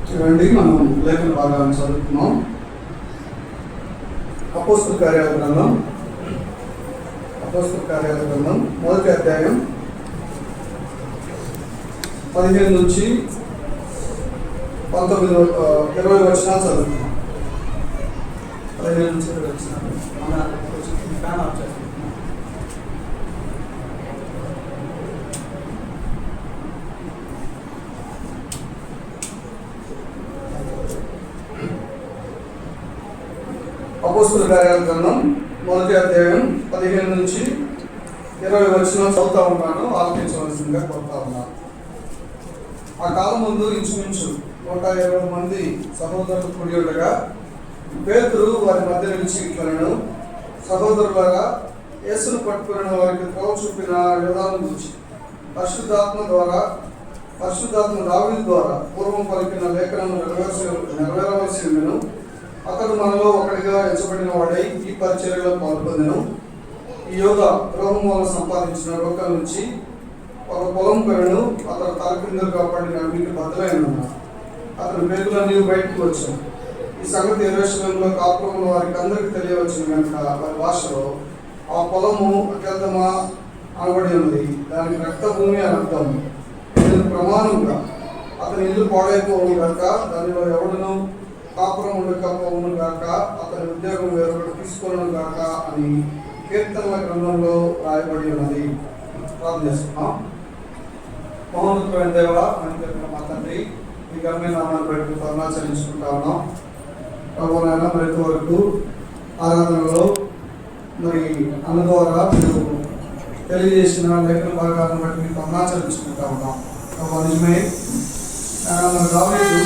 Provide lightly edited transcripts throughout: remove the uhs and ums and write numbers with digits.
చూడండి, మనం లేఖన భాగాన్ని చదువుతున్నాం. అపోస్తల కార్యాల గ్రంథం మొదటి అధ్యాయం 15 నుంచి 19, 20 వచనాలు చదువుతున్నాం. 15 నుంచి 20 వచనాలు. అపోస్తల కార్యాల గ్రంథం మొదటి అధ్యాయం 15 నుంచి 20 వచనాలు చదువుతా ఉన్నాను. ఆలోచించవలసిందిగా కోరుతా ఉన్నాను. ఆ కాలం ముందు ఇంచుమించు 120 మంది సహోదరులు కూడి ఉండగా పేతురు వారి మధ్య నిలిచి ఇట్లనెను, సహోదరులారా, యేసును పట్టుకున్న వారికి త్రోవ చూపిన యోధాను గురించి పరిశుద్ధాత్మ దావీదు ద్వారా పూర్వం పలికిన లేఖనము నెరవేరవలసి ఉండెను. అతడు మనలో ఒకటిగా ఎంచబడిన వాడై ఈ పరిచర్యలో పాల్పొందెను. ఈ యోధ ద్రోహం వల్ల సంపాదించిన రొక్కల నుంచి ఒక పొలం కొనెను. అతడు తల కిందలుగా పడిన వీటి బద్దలైన అతని పేగులన్నీ బయటకు వచ్చాను. ఈ సంగతి యెరూషలేములో కాపురమున్న వారికి అందరికీ తెలియవచ్చిన కనుక వారి భాషలో ఆ పొలము అత్యర్థమా అనబడి ఉన్నది, దానికి రక్త భూమి అని అర్థం. దీనికి ప్రమాణంగా అతని ఇల్లు పాడైపోవును గాక, దానిలో ఎవడును కాపురం ఉండకపోవును గాక, అతని ఉద్యోగం వేరొకటి తీసుకోవడం గాక అని కీర్తనల గ్రంథంలో రాయబడి ఉన్నది. ప్రార్థన చేస్తున్నాం. మహోన్నతమైన దేవా, మా తండ్రి, ఈ ఘనమైన నామాన్ని బట్టి వందనాలు చెల్లించుకుంటా ఉన్నాం. ప్రభువైనా మరి ఇంతవరకు ఆరాధనలో మరి అన్న ద్వారా మీరు తెలియజేసిన లేఖన భాగాలను బట్టి మీకు వందనాలు చెల్లించుకుంటా ఉన్నాం. ప్రభు నిజమే దావీదు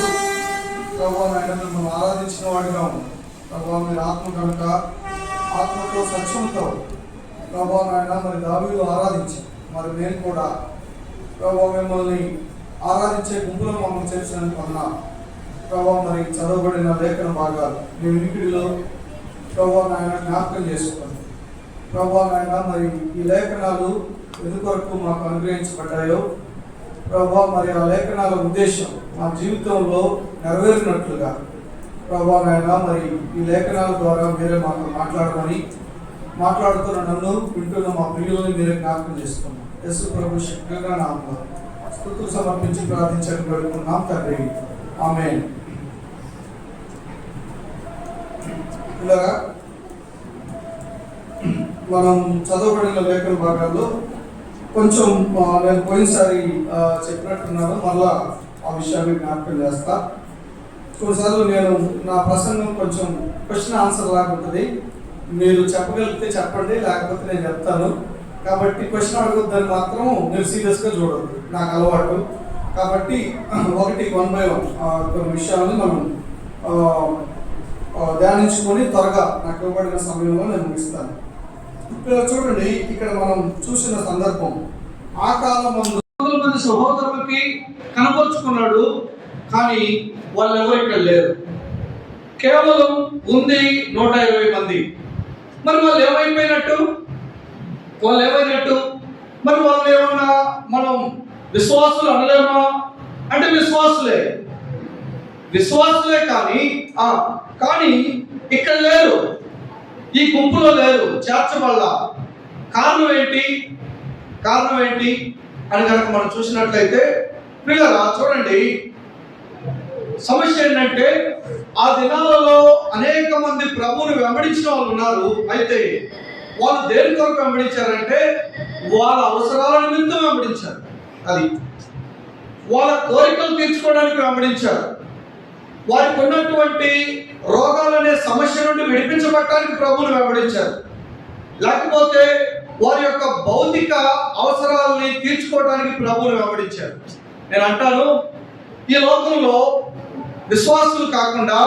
ప్రభు ఆయన మిమ్మల్ని ఆరాధించిన వాడిగా ప్రభు మీరు ఆత్మ కనుక ఆత్మతో సత్యంతో ప్రభు ఆయన మరి దావీదు ఆరాధించి మరి నేను కూడా ప్రభు మిమ్మల్ని ఆరాధించే గుంపులో మమ్మల్ని చేసినందుకు అన్నా ప్రభు మరి చదవబడిన లేఖన భాగాలు మీ వినికిడిలో ప్రభు ఆయన జ్ఞాపకం చేసుకోండి. ప్రభు ఆయన మరి ఈ లేఖనాలు ఎందుకొరకు మాకు అనుగ్రహించబడ్డాయో ప్రభు మరి ఆ లేఖనాల ఉద్దేశం మా జీవితంలో నెరవేరినట్లుగా ప్రభు ఆయన మరి ఈ లేఖనాల ద్వారా మీరే మాకు మాట్లాడుతున్న నన్ను వింటున్న మా ప్రియులను మీరే జ్ఞాపకం చేసుకున్నాం. యేసు ప్రభు శక్తిగా నామములో స్తుతులు సమర్పించి ప్రార్థించడం పెడుతున్నాం తండ్రి, ఆమేన్. ఇలాగా మనం చదవబడిన లేఖన భాగాల్లో కొంచెం నేను పోయినసారి చెప్పినట్టున్నాను, మళ్ళా ఆ విషయాన్ని జ్ఞాపకం చేస్తా. కొన్నిసార్లు నేను నా ప్రసంగం కొంచెం క్వశ్చన్ ఆన్సర్ లాగా ఉంటుంది. మీరు చెప్పగలిగితే చెప్పండి, లేకపోతే నేను చెప్తాను. కాబట్టి క్వశ్చన్ అడగొద్దని మాత్రం మీరు సీరియస్గా చూడద్దు, నాకు అలవాటు. కాబట్టి 1 by 1 కొన్ని విషయాలను మనం ధ్యానించుకొని త్వరగా నాకు ఇవ్వబడిన సమయంలో నేను ముగిస్తాను. ఇక్కడ చూడండి, ఇక్కడ మనం చూసిన సందర్భం ఆ కాలం మంది సహోదరులకి కనపరుచుకున్నాడు, కానీ వాళ్ళు ఎవరు ఇక్కడ లేరు. కేవలం ఉంది 120 మంది. మరి వాళ్ళు ఏమైపోయినట్టు? మరి వాళ్ళు ఏమన్నా మనం విశ్వాసులు అనలేమా అంటే విశ్వాసులే కానీ ఇక్కడ లేరు, ఈ గుంపులో లేరు, చేర్చబడలా. కారణం ఏంటి అని కనుక మనం చూసినట్లయితే పిల్లరా చూడండి, సమస్య ఏంటంటే ఆ దినాలలో అనేక మంది ప్రభువుని వెంబడించిన వాళ్ళు ఉన్నారు. అయితే వాళ్ళు దేని కొరకు వెంబడించారంటే వాళ్ళ అవసరాల నిమిత్తం వెంబడించారు. అది వాళ్ళ కోరికలు తీర్చుకోవడానికి వెంబడించారు. వారికి ఉన్నటువంటి రోగాలనే సమస్య నుండి విడిపించబడటానికి ప్రభువుని వెంబడించారు. లేకపోతే వారి యొక్క భౌతిక అవసరాలని తీర్చుకోవడానికి ప్రభువుని వెంబడించారు. నేను అంటాను, ఈ లోకంలో విశ్వాసులు కాకుండా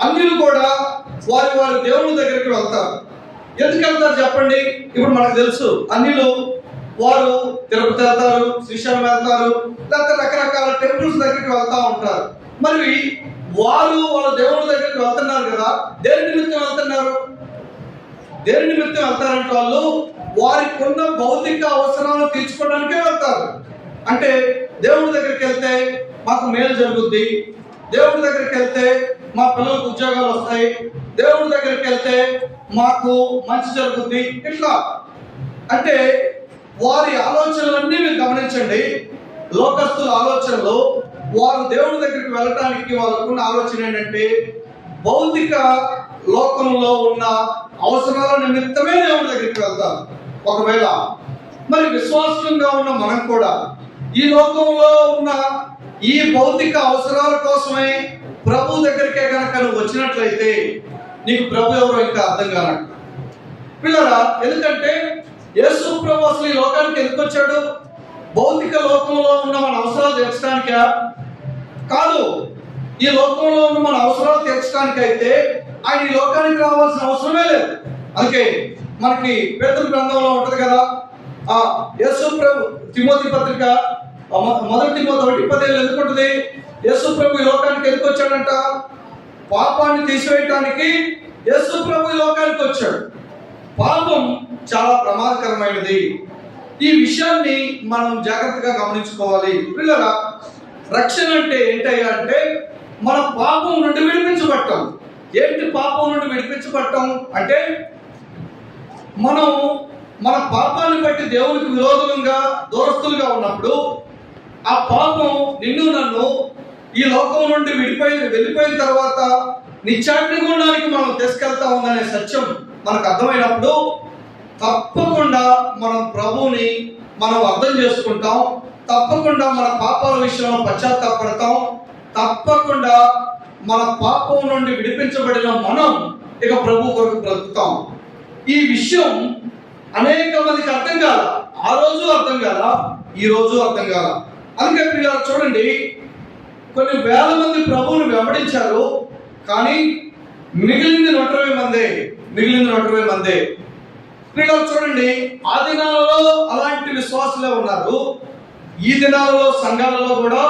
అన్యులు కూడా వారి దేవుని దగ్గరికి వెళ్తారు. ఎందుకు వెళ్తారు చెప్పండి? ఇప్పుడు మనకు తెలుసు, అన్యులు వారు తిరుపతి వెళ్తారు, శ్రీశైలం వెళ్తారు, లేకపోతే రకరకాల టెంపుల్స్ దగ్గరికి వెళ్తా ఉంటారు. మరి వారు వాళ్ళ దేవుని దగ్గరికి వెళ్తున్నారు కదా, దేని నిమిత్తం వెళ్తారంటే వాళ్ళు వారికి ఉన్న భౌతిక అవసరాలను తీర్చుకోవడానికే వెళ్తారు. అంటే దేవుని దగ్గరికి వెళ్తే మాకు మేలు జరుగుద్ది, దేవుడి దగ్గరికి వెళ్తే మా పిల్లలకు ఉద్యోగాలు వస్తాయి, దేవుడి దగ్గరికి వెళ్తే మాకు మంచి జరుగుద్ది, ఇట్లా అంటే వారి ఆలోచనలన్నీ మీరు గమనించండి. లోకస్తుల ఆలోచనలు, వారు దేవుడి దగ్గరికి వెళ్ళటానికి వాళ్ళకున్న ఆలోచన ఏంటంటే భౌతిక లోకంలో ఉన్న అవసరాల నిమిత్తమే దేవుడి దగ్గరికి వెళ్తారు. ఒకవేళ మరి విశ్వాసంగా ఉన్న మనం కూడా ఈ లోకంలో ఉన్న ఈ భౌతిక అవసరాల కోసమే ప్రభు దగ్గరికే కనుక నువ్వు వచ్చినట్లయితే నీకు ప్రభు ఎవరో ఇంకా అర్థం కానట్టు పిల్లరా. ఎందుకంటే యేసు ప్రభు అసలు ఈ లోకానికి ఎందుకు వచ్చాడు? భౌతిక లోకంలో ఉన్న మన అవసరాలు తీర్చడానికా? కాదు. ఈ లోకంలో ఉన్న మన అవసరాలు తీర్చడానికి అయితే ఆయన ఈ లోకానికి రావాల్సిన అవసరమే లేదు. అందుకే మనకి పేతురు గ్రంథంలో ఉంటది కదా, యేసు ప్రభు తిమోతి పత్రిక మొదటి తిమోతి 1:17 ఎందుకు ఉంటుంది? యేసు ప్రభు ఈ లోకానికి ఎందుకు వచ్చాడంట? పాపాన్ని తీసివేయటానికి యేసు ప్రభు ఈ లోకానికి వచ్చాడు. పాపం చాలా ప్రమాదకరమైనది. ఈ విషయాన్ని మనం జాగ్రత్తగా గమనించుకోవాలి పిల్లరా. రక్షణ అంటే ఏంటయ్యా అంటే మన పాపం నుండి విడిపించబడటం. ఏంటి పాపం నుండి విడిపించబడటం అంటే మనం మన పాపాన్ని బట్టి దేవునికి విరోధంగా దూరస్తులుగా ఉన్నప్పుడు ఆ పాపం నిన్ను నన్ను ఈ లోకం నుండి వెళ్ళిపోయిన తర్వాత నిత్యాగ్నిగుండానికి మనం తీసుకెళ్తా ఉందనే సత్యం మనకు అర్థమైనప్పుడు తప్పకుండా మనం ప్రభువుని మనం అర్థం చేసుకుంటాం. తప్పకుండా మన పాపాల విషయంలో పశ్చాత్తాపడతాం. తప్పకుండా మన పాపం నుండి విడిపించబడిన మనం ఇక ప్రభు కొరకు బ్రతుకుతాం. ఈ విషయం అనేక మందికి అర్థం కాల. ఆ రోజు అర్థం కాల, ఈ రోజు అర్థం కాల. అందుకే పిల్లలు చూడండి, కొన్ని వేల మంది ప్రభువుని వెంబడించారు, కానీ మిగిలింది 120 మందే. పిల్లలు చూడండి, ఆ దినాలలో అలాంటి విశ్వాసులే ఉన్నారు, ఈ దినాలలో సంఘాలలో కూడా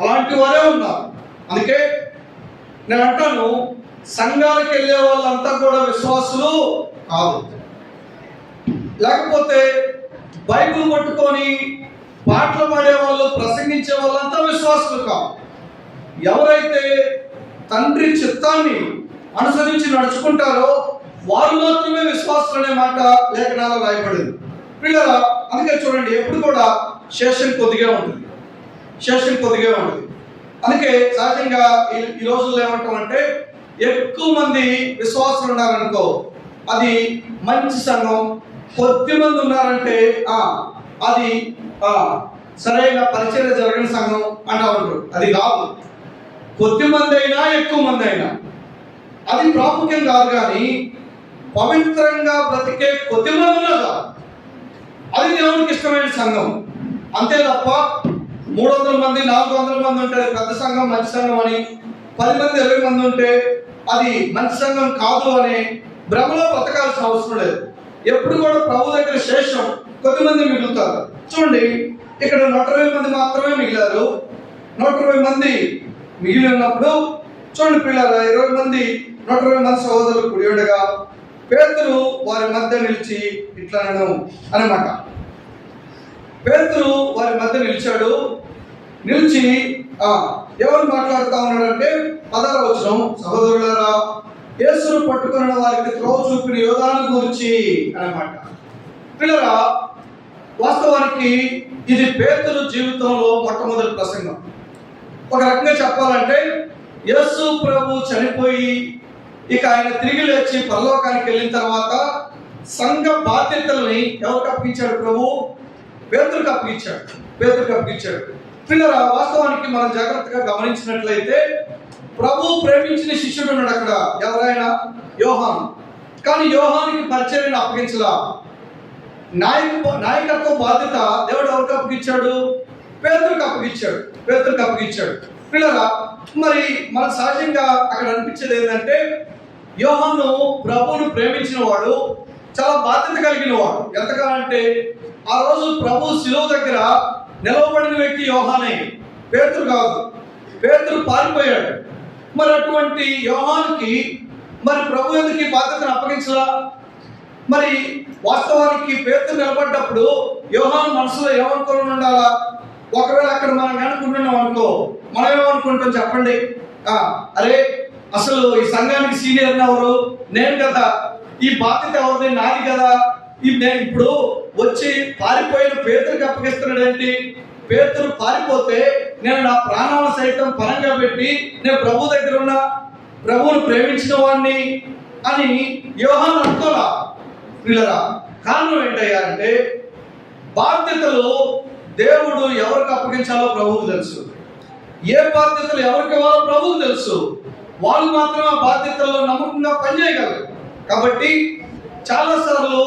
అలాంటి వారే ఉన్నారు. అందుకే నేను అంటాను, సంఘాలకు వెళ్ళే వాళ్ళంతా కూడా విశ్వాసులు కాదు. లేకపోతే బైబిల్ పట్టుకొని పాటలు పాడే వాళ్ళు, ప్రసంగించే వాళ్ళంతా విశ్వాసులు కాదు. ఎవరైతే తండ్రి చిత్తాన్ని అనుసరించి నడుచుకుంటారో వారు మాత్రమే విశ్వాసులు అనే మాట లేఖనాల్లో రాయబడింది. పిల్లల అందుకే చూడండి, ఎప్పుడు కూడా శేషం కొద్దిగా ఉంటుంది. అందుకే సహజంగా ఈ రోజుల్లో ఏమంటామంటే, ఎక్కువ మంది విశ్వాసులు ఉన్నారనుకో అది మంచి సంఘం, కొద్ది మంది ఉన్నారంటే అది సరైన పరిచర్య జరగని సంఘం అంటా ఉంటారు. అది కాదు. కొద్ది మంది అయినా ఎక్కువ మంది అయినా అది ప్రాముఖ్యం కాదు. కానీ పవిత్రంగా బ్రతికే కొద్ది మంది ఉన్నదా అది దేవునికి ఇష్టమైన సంఘం. అంతే తప్ప 300 మంది 400 మంది ఉంటే పెద్ద సంఘం మంచి సంఘం అని, 10 మంది 20 మంది ఉంటే అది మంచి సంఘం కాదు అనే భ్రమలో బ్రతకాల్సిన అవసరం లేదు. ఎప్పుడు కూడా ప్రభు దగ్గర శేషం కొద్దిమంది మిగులుతారు. చూడండి, ఇక్కడ 120 మంది మాత్రమే మిగిలారు. 120 మంది మిగిలి ఉన్నప్పుడు చూడండి పిల్లలు, 120 మంది సహోదరులు కూడి ఉండగా పేతురు వారి మధ్య నిలిచి ఇట్లా అనమాట. పేతురు వారి మధ్య నిలిచి ఎవరు మాట్లాడుతా ఉన్నాడంటే 16వ వచనం, సహోదరులారా, యేసును పట్టుకున్న వారికి త్రోవ చూపిన యోధాను గురించి అన్నమాట. పిల్లరా, వాస్తవానికి ఇది పేతురు జీవితంలో మొట్టమొదటి ప్రసంగం. ఒక రకంగా చెప్పాలంటే యేసు ప్రభు చనిపోయి ఇక ఆయన తిరిగి లేచి పరలోకానికి వెళ్ళిన తర్వాత సంఘ బాధ్యతల్ని ఎవరికి అప్పగించాడు? ప్రభు పేతురుకి అప్పగించాడు. పిల్లరా, వాస్తవానికి మనం జాగ్రత్తగా గమనించినట్లయితే ప్రభు ప్రేమించిన శిష్యుడు ఉన్నాడు అక్కడ, ఎవరైనా యోహాను. కానీ యోహానికి పరిచర్యను అప్పగించలా. నాయకత్వ బాధ్యత దేవుడు ఎవరికి అప్పగించాడు? పేతురుకి అప్పగించాడు. పిల్లరా, మరి మన సహజంగా అక్కడ అనిపించేది ఏంటంటే, యోహాను ప్రభువును ప్రేమించిన వాడు, చాలా బాధ్యత కలిగిన వాడు. ఎంతగా అంటే ఆ రోజు ప్రభు శిలువ దగ్గర నిలవబడిన వ్యక్తి యోహానే, పేతురు కాదు. పేతురు పారిపోయాడు. మరి అటువంటి యోహానుకి మరి ప్రభు ఎందుకు ఈ బాధ్యతను అప్పగించలా? మరి వాస్తవానికి పేతురు నిలబడ్డప్పుడు యోహాను మనసులో ఏమనుకోని ఉండాలా? ఒకవేళ అక్కడ మనం అనుకుంటున్నాం అనుకో, మనం ఏమనుకుంటాం చెప్పండి? అరే అసలు ఈ సంఘానికి సీనియర్ ఎవరు? నేను కదా, ఈ బాధ్యత ఎవరిది? నాది కదా. నేను ఇప్పుడు వచ్చి పారిపోయిన పేతురుకి అప్పగిస్తున్నాడు ఏంటి? పేతురు పారిపోతే నేను నా ప్రాణాలను సైతం పరంగా పెట్టి నేను ప్రభు దగ్గర ఉన్న ప్రభువును ప్రేమించిన వాడిని అని యోహాను అనుకోలా. పిల్లరా, కారణం ఏంటయ్యా అంటే బాధ్యతలు దేవుడు ఎవరికి అప్పగించాలో ప్రభువుకు తెలుసు. ఏ బాధ్యతలు ఎవరికి ఇవ్వాలో ప్రభువుకు తెలుసు. వాళ్ళు మాత్రం ఆ బాధ్యతల్లో నమ్మకంగా పనిచేయగలరు. కాబట్టి చాలా సార్లు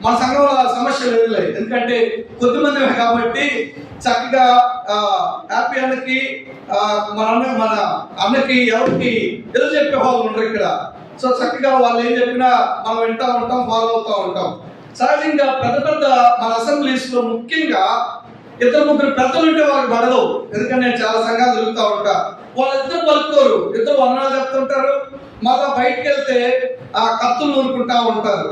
మన సంఘంలో సమస్యలు ఎదురలేదు. ఎందుకంటే కొద్దిమంది కాబట్టి చక్కగా హ్యాపీ అన్నకి మన అన్నకి ఎవరికి ఎదురు చెప్పే వాళ్ళు ఉండరు ఇక్కడ. సో చక్కగా వాళ్ళు ఏం చెప్పినా మనం వింటూ ఉంటాం, ఫాలో అవుతూ ఉంటాం. సహజంగా పెద్ద మన అసెంబ్లీస్ లో ముఖ్యంగా ఇద్దరు ముగ్గురు పెద్దలు ఉంటే వాళ్ళకి పడదు. ఎందుకంటే నేను చాలా సంఘాలు తిరుగుతూ ఉంటా, వాళ్ళిద్దరు పలుకోరు, ఇద్దరు వందనాలు చెప్తుంటారు, మళ్ళా బయటకు వెళ్తే ఆ కత్తులు నూరుకుంటా ఉంటారు.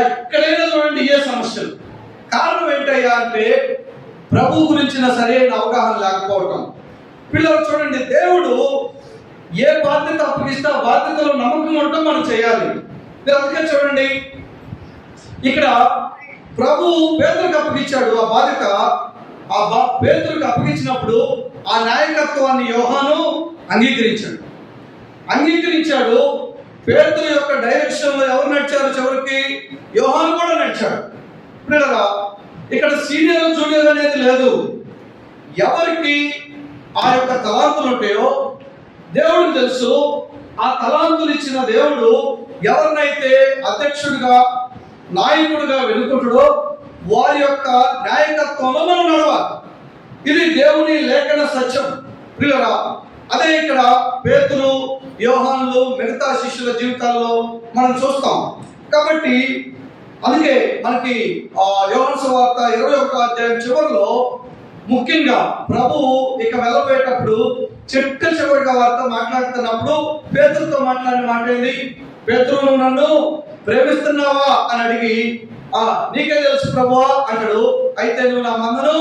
ఎక్కడైనా చూడండి ఏ సమస్యలు. కారణం ఏంటయ్యా అంటే ప్రభు గురించిన సరైన అవగాహన లేకపోవటం. పిల్లలు చూడండి, దేవుడు ఏ బాధ్యత అప్పగిస్తే ఆ బాధ్యతలో నమ్మకం ఉండటం మనం చేయాలి. మీరు అందుకే చూడండి, ఇక్కడ ప్రభు పేతురుకి అప్పగించాడు ఆ బాధ్యత. పేతురుకి అప్పగించినప్పుడు ఆ నాయకత్వాన్ని యోహాను అంగీకరించాడు. పేతురు యొక్క డైరెక్షన్ లో ఎవరు నడిచారు? చివరికి యోహాను కూడా నడిచాడు. పిల్లరా, ఇక్కడ సీనియర్ జూనియర్ అనేది లేదు. ఎవరికి ఆ యొక్క తలాంతులు ఉంటాయో దేవుడికి తెలుసు. ఆ తలాంతులు ఇచ్చిన దేవుడు ఎవరినైతే అధ్యక్షుడిగా నాయకుడిగా వెనుకుంటాడో వారి యొక్క నాయకత్వంలో మనం నడవాలి. ఇది దేవుని లేఖన సత్యం. ప్రియులరా, అదే ఇక్కడ పేతురు, యోహానులు, మిగతా శిష్యుల జీవితాల్లో మనం చూస్తాం. కాబట్టి అందుకే మనకి యోహాను సువార్త 21వ అధ్యాయం చివరిలో ముఖ్యంగా ప్రభు ఇక వెళ్ళబోయేటప్పుడు చివరిగా వారితో మాట్లాడుతున్నప్పుడు పేతురుతో మాట్లాడిన మాట ఏంది? పేతురు, నువ్వు నన్ను ప్రేమిస్తున్నావా అని అడిగి, నీకే తెలుసు ప్రభువా అంటాడు. అయితే నువ్వు నా మందను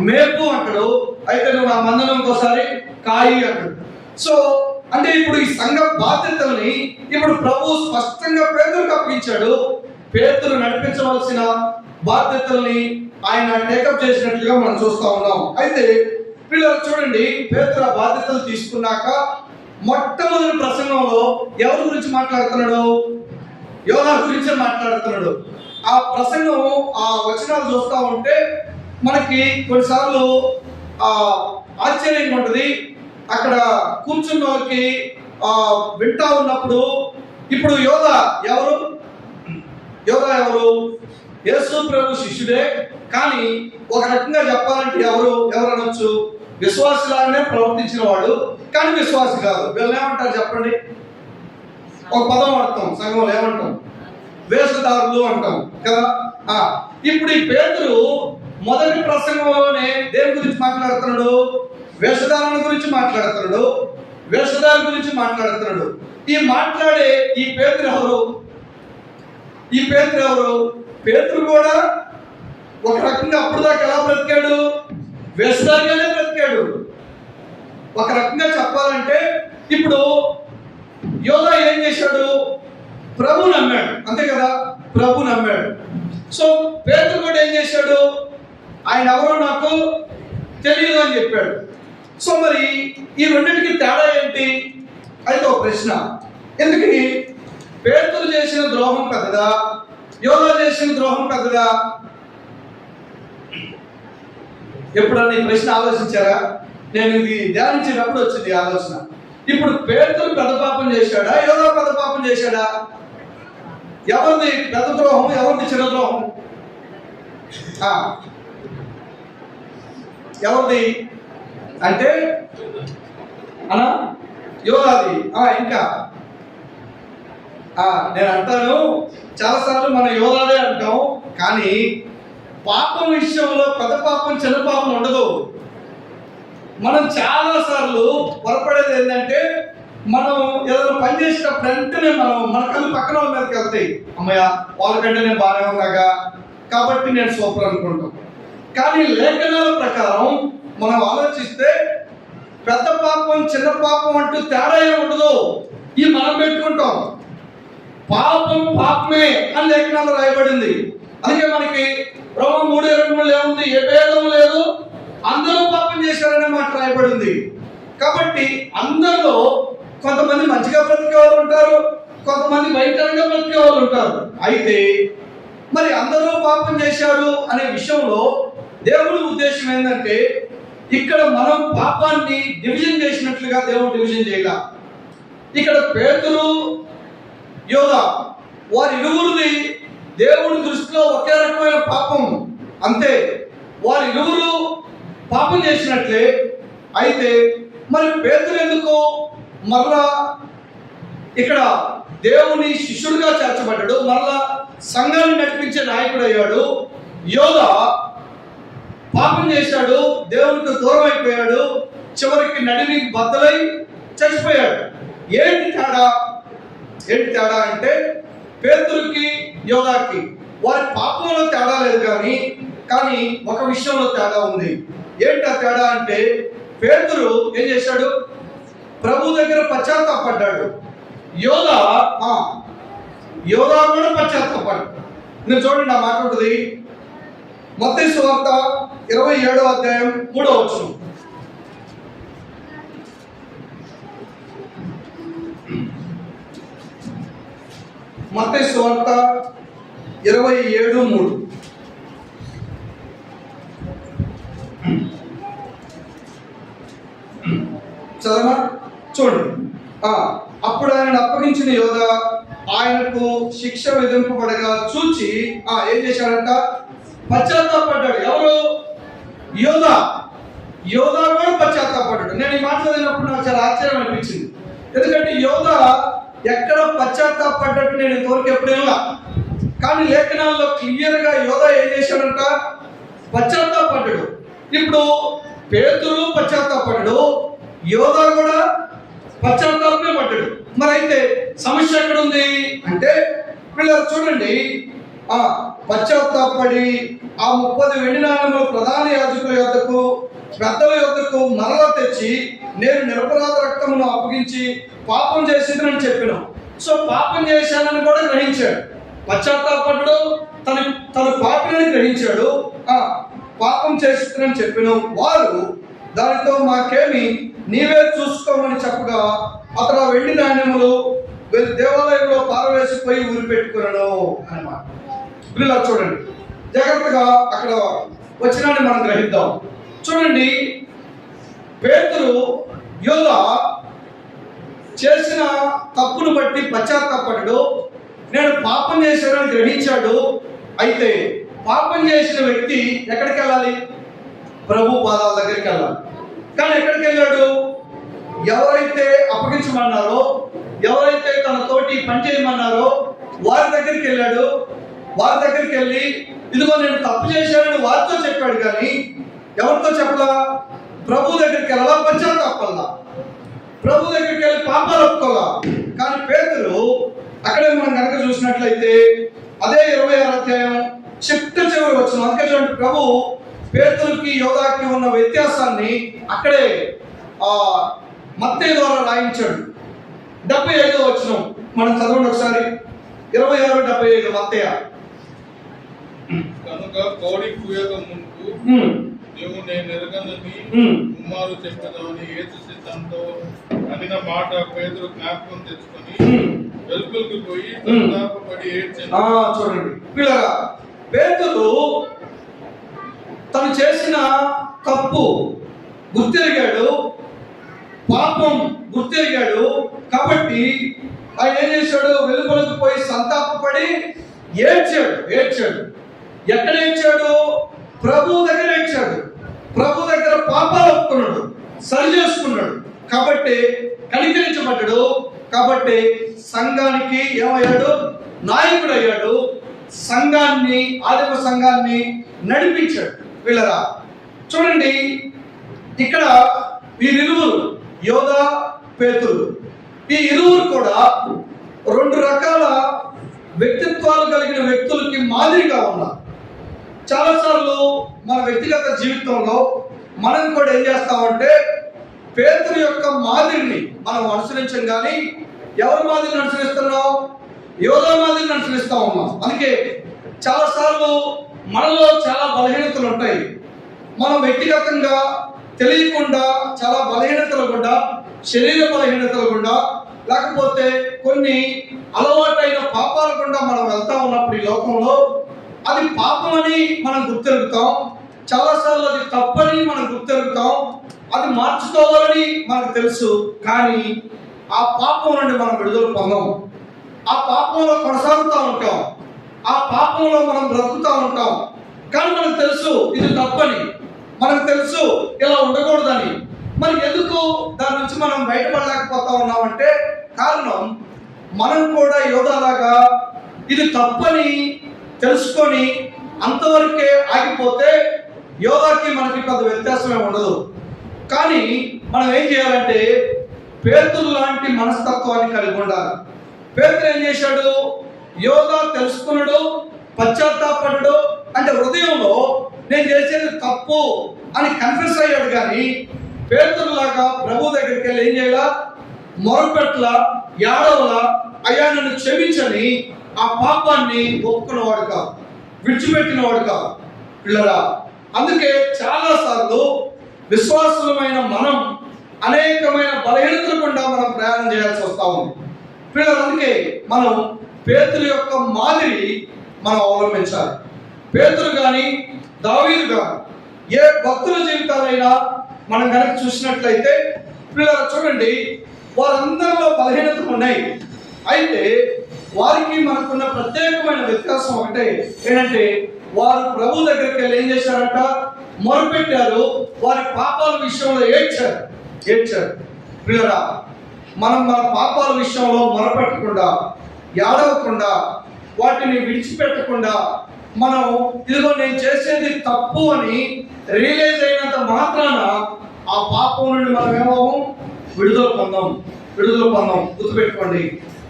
మేపు అంటాడు. అయితే నువ్వు నా మందను ఇంకోసారి కాయి అంటాడు. సో అంటే ఇప్పుడు ఈ సంఘ బాధ్యతల్ని ఇప్పుడు ప్రభు స్పష్టంగా పేతురుకు అప్పగించాడు. పేతురు నడిపించవలసిన బాధ్యతల్ని ఆయన టేకప్ చేసినట్లుగా మనం చూస్తా ఉన్నాం. అయితే పిల్లలు చూడండి, పేతురు ఆ బాధ్యతలు తీసుకున్నాక మొట్టమొదటి ప్రసంగంలో ఎవరి గురించి మాట్లాడుతున్నాడు? యోహాను గురించి మాట్లాడుతున్నాడు. ఆ ప్రసంగం, ఆ వచనాలు చూస్తూ ఉంటే మనకి కొన్నిసార్లు ఆశ్చర్యంగా ఉంటుంది. అక్కడ కూర్చున్న వాళ్ళకి వింటా ఉన్నప్పుడు ఇప్పుడు యోధా ఎవరు? యేసు ప్రభు శిష్యుడే, కానీ ఒక రకంగా చెప్పాలంటే ఎవరు అనొచ్చు? విశ్వాసులాగానే ప్రవర్తించిన వాడు, కానీ విశ్వాసి కాదు. వీళ్ళు ఏమంటారు చెప్పండి? ఒక పదం వాడతాం సంఘంలో, ఏమంటాం? వేషధారులు అంటాం కదా. ఇప్పుడు ఈ పేతురు మొదటి ప్రసంగంలోనే దేని గురించి మాట్లాడుతున్నాడు? వేషధారుల గురించి మాట్లాడుతున్నాడు, వేషధారుల గురించి మాట్లాడుతున్నాడు. ఈ మాట్లాడే ఈ పేతురు ఎవరు? పేతురు కూడా ఒక రకంగా అప్పుడు దాకా ఎలా బ్రతికాడు? వేషధారిగానే బ్రతికాడు. ఒక రకంగా చెప్పాలంటే ఇప్పుడు యోధా ఏం చేశాడు? ప్రభు నమ్మాడు, అంతే కదా. ప్రభు నమ్మాడు. సో పేతురు కూడా ఏం చేశాడు? ఆయన ఎవరో నాకు తెలియదు అని చెప్పాడు. సో మరి ఈ రెండింటికి తేడా ఏంటి? అయితే ఒక ప్రశ్న, ఎందుకని పేతురు చేసిన ద్రోహం పెద్దదా, యోధా చేసిన ద్రోహం పెద్దదా? ఎప్పుడన్నా ఈ ప్రశ్న ఆలోచించారా? నేను ఇది ధ్యానించినప్పుడు వచ్చింది ఆలోచన. ఇప్పుడు పేతురు పెద్ద పాపం చేశాడా, యోధా పెద్ద పాపం చేశాడా? ఎవరిది పెద్ద ద్రోహం, ఎవరిది చిన్న ద్రోహం? ఎవరిది అంటే యోధాది. ఇంకా నేను అంటాను, చాలాసార్లు మన యోధాదే అంటాం, కానీ పాపం విషయంలో పెద్ద పాపం చిన్న పాపం ఉండదు. మనం చాలా సార్లు పొరపడేది ఏంటంటే, మనం ఏదైనా పని చేసేటప్పుడు వెంటనే మన కళ్ళు పక్కన వాళ్ళ మీదకి వెళ్తాయి. అమ్మయ్య, వాళ్ళకంటే నేను బాగానే ఉన్నాగా కాబట్టి నేను సూపర్ అనుకుంటాం. కానీ లేఖనాల ప్రకారం మనం ఆలోచిస్తే పెద్ద పాపం చిన్న పాపం అంటూ తేడా ఏమి ఉండదు. ఈ మనం పెట్టుకుంటాం, పాపం పాపమే అని లేఖనాలు రాయబడింది. అందుకే మనకి రోమ 3:23 ఏముంది? ఏ భేదం లేదు, అందరూ పాపం చేశారనే మాట రాయబడింది. కాబట్టి అందరిలో కొంతమంది మంచిగా బ్రతికే వాళ్ళు ఉంటారు, కొంతమంది భయంకరంగా బ్రతికే వాళ్ళు ఉంటారు. అయితే మరి అందరూ పాపం చేశారు అనే విషయంలో దేవుడి ఉద్దేశం ఏంటంటే, ఇక్కడ మనం పాపాన్ని డివిజన్ చేసినట్లుగా దేవుడు డివిజన్ చేయాల. ఇక్కడ పేతురు, యోధా వారి ఇరువురిది దేవుడి దృష్టిలో ఒకే రకమైన పాపం, అంతే. వారి ఇరువురు పాపం చేసినట్లే. అయితే మరి పేతురు ఎందుకు మరలా ఇక్కడ దేవుని శిష్యుడిగా చేర్చబడ్డాడు, మరలా సంఘాన్ని నడిపించే నాయకుడు అయ్యాడు. యోధా పాపం చేశాడు, దేవునికి దూరం అయిపోయాడు, చివరికి నడిమికి బద్దలై చచ్చిపోయాడు. ఏంటి తేడా అంటే పేతురుకి యోధాకి వారి పాపంలో తేడా లేదు, కానీ ఒక విషయంలో తేడా ఉంది. ఏంటి ఆ తేడా అంటే, పేతురు ఏం చేశాడు? ప్రభు దగ్గర పశ్చాత్తాపడ్డాడు. యోధా కూడా పశ్చాత్తాపడ్డాడు. నేను చూడండి, ఆ మాట ఉంటుంది మత్తయి సువార్త 27వ అధ్యాయం 3వ వచనం. మత్తయి సువార్త 27:3. చదవనా? చూడండి. అప్పుడు ఆయన అప్పగించిన యోధా ఆయనకు శిక్ష విధింపబడగా చూచి ఏం చేశాడంట? పశ్చాత్తాపడ్డాడు. ఎవరు? యోధా కూడా పశ్చాత్తాపడ్డాడు. నేను ఈ మాట చదివినప్పుడు నాకు చాలా ఆశ్చర్యం అనిపించింది. ఎందుకంటే యోధా ఎక్కడ పశ్చాత్తాపడ్డట్టు నేను ఇంతవరకు ఎప్పుడైనా, కానీ లేఖనాల్లో క్లియర్గా యోధా ఏం చేశాడంట? పశ్చాత్తాపడ్డాడు. ఇప్పుడు పేతురు పశ్చాత్తాపడ్డాడు, యోధా కూడా పశ్చాత్తాపమే పడ్డాడు. మరి అయితే సమస్య ఎక్కడ ఉంది అంటే, పిల్లలు చూడండి, పశ్చాత్తాపడి ఆ 30 వెండి నాణెములు ప్రధాన యాజకుల యొద్దకు పెద్దల యొద్దకు మరలా తెచ్చి, నేను నిరపరాధ రక్తమును అప్పగించి పాపం చేసిందని చెప్పిన. సో పాపం చేశానని కూడా గ్రహించాడు. పశ్చాత్తాపడ్డాడు, తన పాపని గ్రహించాడు. పాపం చేసిందని చెప్పిన. వారు దానితో మాకేమి, నీవే చూసుకోమని చెప్పగా అతను ఆ వెండి నాణ్యములు దేవాలయంలో పారవేసిపోయి ఊరి పెట్టుకున్నాను అన్నమాట. ఇలా చూడండి జాగ్రత్తగా, అక్కడ వచ్చినాన్ని మనం గ్రహిద్దాం. చూడండి, పేతురు యోధా చేసిన తప్పును బట్టి పశ్చాత్తాపడ్డాడు, నేను పాపం చేశానని గ్రహించాడు. అయితే పాపం చేసిన వ్యక్తి ఎక్కడికి వెళ్ళాలి? ప్రభు పాదాల దగ్గరికి వెళ్ళాలి. కానీ ఎక్కడికి వెళ్ళాడు? ఎవరైతే అప్పగించమన్నారో, ఎవరైతే తన తోటి పని చేయమన్నారో వారి దగ్గరికి వెళ్ళాడు. వారి దగ్గరికి వెళ్ళి, ఇదిగో నేను తప్పు చేశానని వారితో చెప్పాడు. కానీ ఎవరితో చెప్పలా? ప్రభు దగ్గరికి వెళ్ళాలా? పశ్చాత్తాపల్లా? ప్రభు దగ్గరికి వెళ్ళి పాపాలు ఒప్పుకోవాలా? కానీ పేతురు అక్కడే మనం కనుక చూసినట్లయితే అదే 26వ అధ్యాయం చివరి వచనం. అందుకే చూడండి, ప్రభు పేతురుకి యోధాకి ఉన్న వ్యత్యాసాన్ని అక్కడే మత్తయి ద్వారా రాయించాడు. 75వ వచనం మనం చదవండి ఒకసారి. 26:75 మత్తయి. కనుక కోడి కూయక ముందు నీవు నేను ఎరగనని కుమారు చెప్పదామని యేసు సిద్ధంతో అనిన మాట పేతురు జ్ఞాపకం తెచ్చుకొని వెలుపలికి పోయి సంతాపపడి ఏడ్చాడు. చూడండి పిల్లగా, పేతురు తను చేసిన తప్పు గుర్తెరిగాడు, పాపం గుర్తెరిగాడు. కాబట్టి ఆయన ఏం చేశాడు? వెలుపలికి పోయి సంతాపపడి ఏడ్చాడు. ఎక్కడ ఏడ్చాడు? ప్రభు దగ్గర ఏడ్చాడు. ప్రభు దగ్గర పాపాలు ఒప్పుకున్నాడు, సరి చేసుకున్నాడు. కాబట్టి కనికరించబడ్డాడు. కాబట్టి సంఘానికి ఏమయ్యాడు? నాయకుడు అయ్యాడు. సంఘాన్ని, ఆదిమ సంఘాన్ని నడిపించాడు. వీళ్ళరా చూడండి, ఇక్కడ వీరిరువురు యోధా, పేతురు, ఈ ఇరువురు కూడా 2 రకాల వ్యక్తిత్వాలు కలిగిన వ్యక్తులకి మాదిరిగా ఉన్నారు. చాలాసార్లు మన వ్యక్తిగత జీవితంలో మనం కూడా ఏం చేస్తామంటే పేతురు యొక్క మాదిరిని మనం అనుసరించం, కానీ ఎవరి మాదిరిని అనుసరిస్తున్నాం? యోధా మాదిరిని అనుసరిస్తా ఉన్నాం. అందుకే చాలాసార్లు మనలో చాలా బలహీనతలు ఉంటాయి. మనం వ్యక్తిగతంగా తెలియకుండా చాలా బలహీనతలు కూడా, శరీర బలహీనతలు కూడా, లేకపోతే కొన్ని అలవాటైన పాపాల గుండా మనం వెళ్తా ఉన్నప్పుడు ఈ లోకంలో అది పాపమని మనం గుర్తెరుగుతాం. చాలాసార్లు అది తప్పని మనం గుర్తెరుగుతాం. అది మార్చుకోవాలని మనకు తెలుసు, కానీ ఆ పాపం నుండి మనం విడుదల పొందాం. ఆ పాపంలో కొనసాగుతూ ఉంటాం, ఆ పాపంలో మనం బ్రతుకుతూ ఉంటాం. కానీ మనకు తెలుసు ఇది తప్పని, మనకు తెలుసు ఇలా ఉండకూడదని. మరి ఎందుకు దాని నుంచి మనం బయటపడలేకపోతా ఉన్నామంటే కారణం మనం కూడా యోధాలాగా ఇది తప్పని తెలుసుకొని అంతవరకే ఆగిపోతే యోధాకి మనకి పెద్ద వ్యత్యాసమే ఉండదు. కానీ మనం ఏం చేయాలంటే పేతురు లాంటి మనస్తత్వాన్ని కలిగి ఉండాలి. పేతురు ఏం చేశాడు? యోధా తెలుసుకున్నాడు, పశ్చాత్తాపడ్డాడు. అంటే హృదయంలో నేను చేసేది తప్పు అని కన్ఫెస్ అయ్యాడు. కానీ పేతురులాగా ప్రభు దగ్గరికి వెళ్ళి ఏం చేయాలా? మొరపెట్ల, ఏడవల, అయ్యా నన్ను క్షమించని ఆ పాపాన్ని ఒప్పుకున్నవాడు కాదు, విడిచిపెట్టినవాడు కాదు పిల్లరా. అందుకే చాలాసార్లు విశ్వాసులమైన మనం అనేకమైన బలహీనతలు గుండా మనం ప్రయాణం చేయాల్సి వస్తూ ఉంది పిల్లలు. అందుకే మనం పేతురు యొక్క మాదిరి మనం అవలంబించాలి. పేతురు కానీ దావీదు కానీ ఏ భక్తుల జీవితాలైనా మనం కనుక చూసినట్లయితే పిల్లలు చూడండి, వారందరిలో బలహీనతలు ఉన్నాయి. అయితే వారికి మనకున్న ప్రత్యేకమైన వ్యత్యాసం ఒకటే ఏంటంటే వారు ప్రభు దగ్గరికి వెళ్ళి ఏం చేశారంట? మొరపెట్టారు, వారి పాపాల విషయంలో ఏడ్చారు. పిల్లరా, మనం మన పాపాల విషయంలో మొరపెట్టకుండా, ఏడవకుండా, వాటిని విడిచిపెట్టకుండా మనం ఇదిగో నేను చేసేది తప్పు అని రియలైజ్ అయినంత మాత్రాన ఆ పాపం నుండి మనం ఏమవు? విడుదల పొందాం. గుర్తుపెట్టుకోండి.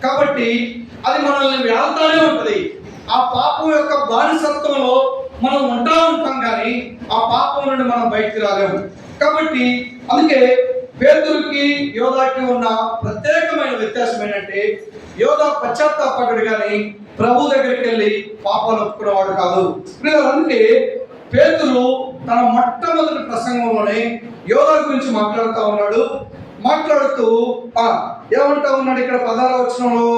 కాబట్టి అది మనల్ని వెళ్తానే ఉంటుంది. ఆ పాపం యొక్క బానిసత్వంలో మనం ఉంటాం, కానీ ఆ పాపం నుండి మనం బయటికి రాలేము. కాబట్టి అందుకే పేతురుకి యోధాకి ఉన్న ప్రత్యేకమైన వ్యత్యాసం ఏంటంటే యోధా పశ్చాత్తాపడ్డాడు, కానీ ప్రభు దగ్గరికి వెళ్ళి పాపాలు ఒప్పుకునేవాడు కాదు. అందుకే పేతురు తన మొట్టమొదటి ప్రసంగంలోనే యోధా గురించి మాట్లాడుతూ ఉన్నాడు. మాట్లాడుతూ ఏమంటా ఉన్నాడు ఇక్కడ 16వ వచనంలో?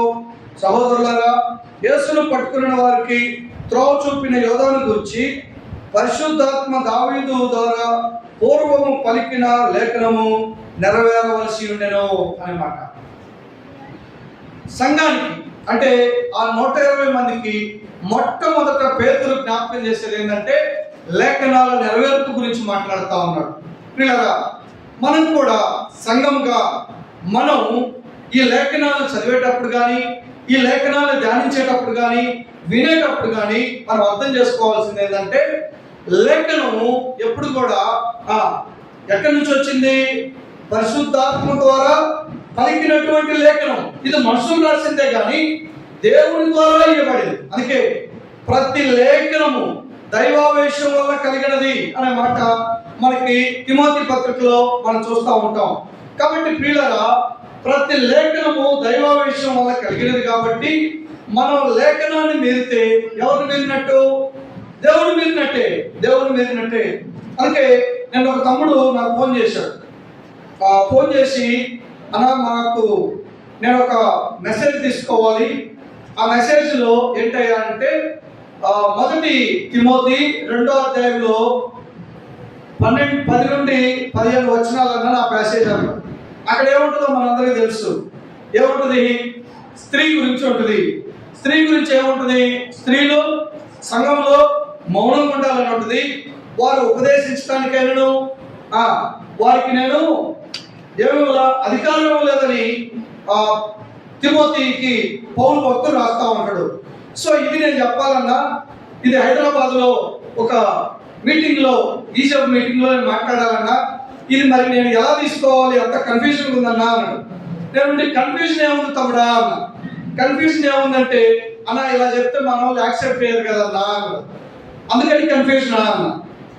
సహోదరులారా, యేసును పట్టుకున్న వారికి త్రోవ చూపిన యోధాను గురించి పరిశుద్ధాత్మ దావీదు ద్వారా పూర్వము పలికిన లేఖనము నెరవేరవలసి ఉండెను అన్నమాట. సంఘానికి అంటే ఆ 120 మందికి మొట్టమొదట పేతురు జ్ఞాపకం చేసేది ఏంటంటే లేఖనాల నెరవేర్పు గురించి మాట్లాడుతూ ఉన్నాడు. పిల్లగా మనం కూడా సంఘంగా మనం ఈ లేఖనాలు చదివేటప్పుడు కానీ, ఈ లేఖనాలు ధ్యానించేటప్పుడు కానీ, వినేటప్పుడు కానీ మనం అర్థం చేసుకోవాల్సింది ఏంటంటే లేఖనము ఎప్పుడు కూడా ఎక్కడి నుంచి వచ్చింది? పరిశుద్ధాత్మ ద్వారా పలికినటువంటి లేఖనం. ఇది మనుషులు రాసిందే కానీ దేవుని ద్వారా ఇవ్వబడింది. అందుకే ప్రతి లేఖనము దైవావేశం వల్ల కలిగినది అనే మాట మనకి తిమోతి పత్రికలో మనం చూస్తూ ఉంటాం. కాబట్టి ప్రియులారా, ప్రతి లేఖనము దైవావేశం వల్ల కలిగినది. కాబట్టి మనం లేఖనాన్ని మీరితే ఎవరిని మీరినట్టు? దేవుని మీరినట్టే. అందుకే నేను ఒక తమ్ముడు నాకు ఫోన్ చేశాడు. ఫోన్ చేసి అన్నా నేను ఒక మెసేజ్ తీసుకోవాలి. ఆ మెసేజ్లో ఏంటయ్యా అంటే 1 తిమోతి 2వ అధ్యాయంలో 10 నుండి 15 వచనాలన్నా నా ప్యాసేజ్ అన్నాడు. అక్కడ ఏముంటుందో మనందరికీ తెలుసు. ఏముంటుంది? స్త్రీ గురించి ఉంటుంది. స్త్రీ గురించి ఏముంటుంది? స్త్రీలు సంఘంలో మౌనంగా ఉండాలని ఉంటుంది. వారు ఉపదేశించడానికైనాను వారికి నేను ఏమీ అధికారం లేదని తిమోతికి పౌలు భక్తులు రాస్తా ఉంటాడు. సో ఇది నేను చెప్పాలన్నా, ఇది హైదరాబాద్లో ఒక మీటింగ్లో, ఈజప్ మీటింగ్లో నేను మాట్లాడాలన్నా ఇది మరి నేను ఎలా తీసుకోవాలి? అంత కన్ఫ్యూజన్ ఉందన్నా అన్నాడు. నేను కన్ఫ్యూజన్ ఏముంది తమ్ముడా అన్నా. కన్ఫ్యూజన్ ఏముందంటే అన్నా ఇలా చెప్తే మన వాళ్ళు యాక్సెప్ట్ చేయరు కదన్నా అన్నాడు. అందుకని కన్ఫ్యూజన్ అన్న.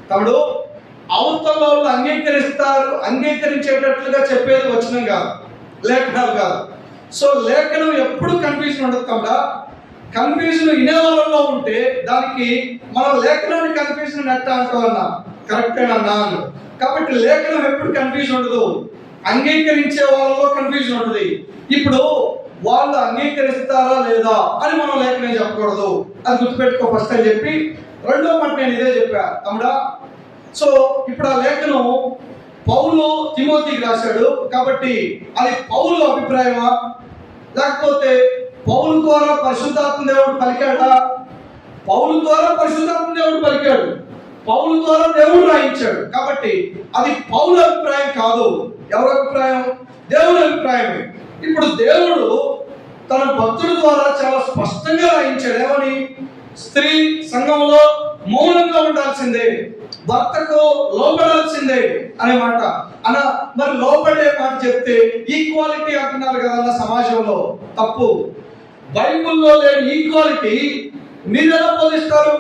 తమ్ముడు, అవతల వాళ్ళు అంగీకరించేటట్లుగా చెప్పేది వచనం కాదు, లేఖనాలు కాదు. సో లేఖనం ఎప్పుడు కన్ఫ్యూజన్ ఉండదు తమ్ముడా. కన్ఫ్యూజన్ వినే వాళ్ళలో ఉంటే దానికి మనం లేఖనాన్ని కన్ఫ్యూజన్ ఎట్లా అంటామన్నా కరెక్టేనన్నా. కాబట్టి లేఖనం ఎప్పుడు కన్ఫ్యూజన్ ఉండదు, అంగీకరించే వాళ్ళలో కన్ఫ్యూజన్ ఉంటుంది. ఇప్పుడు వాళ్ళు అంగీకరిస్తారా లేదా అని మనం లేఖనం చెప్పకూడదు, అది గుర్తుపెట్టుకో ఫస్ట్ అని చెప్పి రెండో మాట నేను ఇదే చెప్పా తమ్ముడా. సో ఇప్పుడు ఆ లేఖనం పౌలు తిమోతికి రాశాడు కాబట్టి అది పౌలు అభిప్రాయమా, లేకపోతే పౌలు ద్వారా పరిశుద్ధాత్మ దేవుడు పలికాడా? పౌలు ద్వారా పరిశుద్ధాత్మ దేవుడు పలికాడు, పౌలు ద్వారా దేవుడు రాయించాడు కాబట్టి అది పౌలు అభిప్రాయం కాదు. ఎవరి అభిప్రాయం? దేవుడి అభిప్రాయమే. ఇప్పుడు దేవుడు తన భక్తుల ద్వారా చాలా స్పష్టంగా రాయించాడు. ఏమని? స్త్రీ సంఘంలో మౌనంగా ఉండాల్సిందే, భర్తకు లోబడాల్సిందే అనే మాట మరి లోబడే మాట చెప్తే ఈక్వాలిటీ అంటున్నారు కదా సమాజంలో, తప్పు. బైబిల్లో లేని ఈక్వాలిటీ మీరు ఎలా బోధిస్తారు?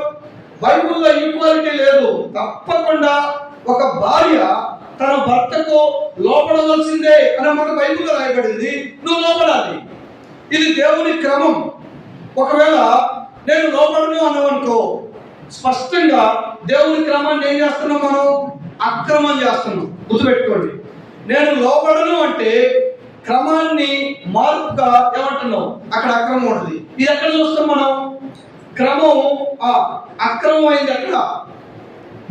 బైబిల్లో ఈక్వాలిటీ లేదు. తప్పకుండా ఒక భార్య తన భర్తకు లోబడవలసిందే అనే మాట బైబిల్లో రాయబడింది. నువ్వు లోబడాలి, ఇది దేవుని క్రమం. ఒకవేళ నేను లోబడను అన్నామనుకో, స్పష్టంగా దేవుని క్రమాన్ని ఏం చేస్తున్నాం? మనం అక్రమం చేస్తున్నాం. గుర్తుపెట్టుకోండి, నేను లోబడను అంటే క్రమాన్ని మార్పుగా ఏమంటున్నాం? అక్కడ అక్రమం ఉంటుంది. ఇది ఎక్కడ చూస్తాం మనం? క్రమం అక్రమం అయింది ఎక్కడ?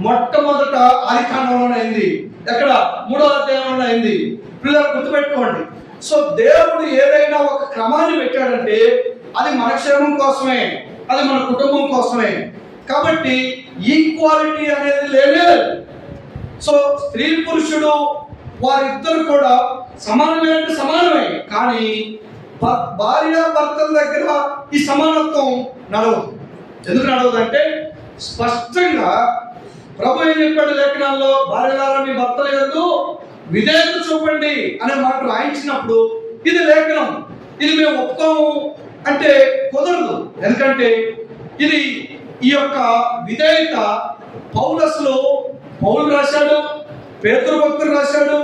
మొట్టమొదట ఆదికాండంలోనే అయింది. ఎక్కడ? 3వ అధ్యాయంలోనే అయింది. పిల్లలు గుర్తుపెట్టుకోండి. సో దేవుడు ఏదైనా ఒక క్రమాన్ని పెట్టాడంటే అది మన క్షేమం కోసమే, అది మన కుటుంబం కోసమే. కాబట్టి ఈక్వాలిటీ అనేది లేదు. సో స్త్రీ పురుషుడు వారిద్దరు కూడా సమానమే అంటే సమానమే, కానీ భార్య భర్తల దగ్గర ఈ సమానత్వం నడవదు. ఎందుకు నడవదంటే స్పష్టంగా ప్రభు ఏం చెప్పాడు లేఖనాల్లో? భార్యలారా మీ భర్తల యందు విధేయత చూపండి అనే మాట రాయించినప్పుడు ఇది లేఖనం, ఇది మేము ఒప్పుకోము అంటే కుదరదు. ఎందుకంటే ఇది ఈ యొక్క విధేయత పౌలు రాశాడు, పేతురు భక్తుడు రాశాడు,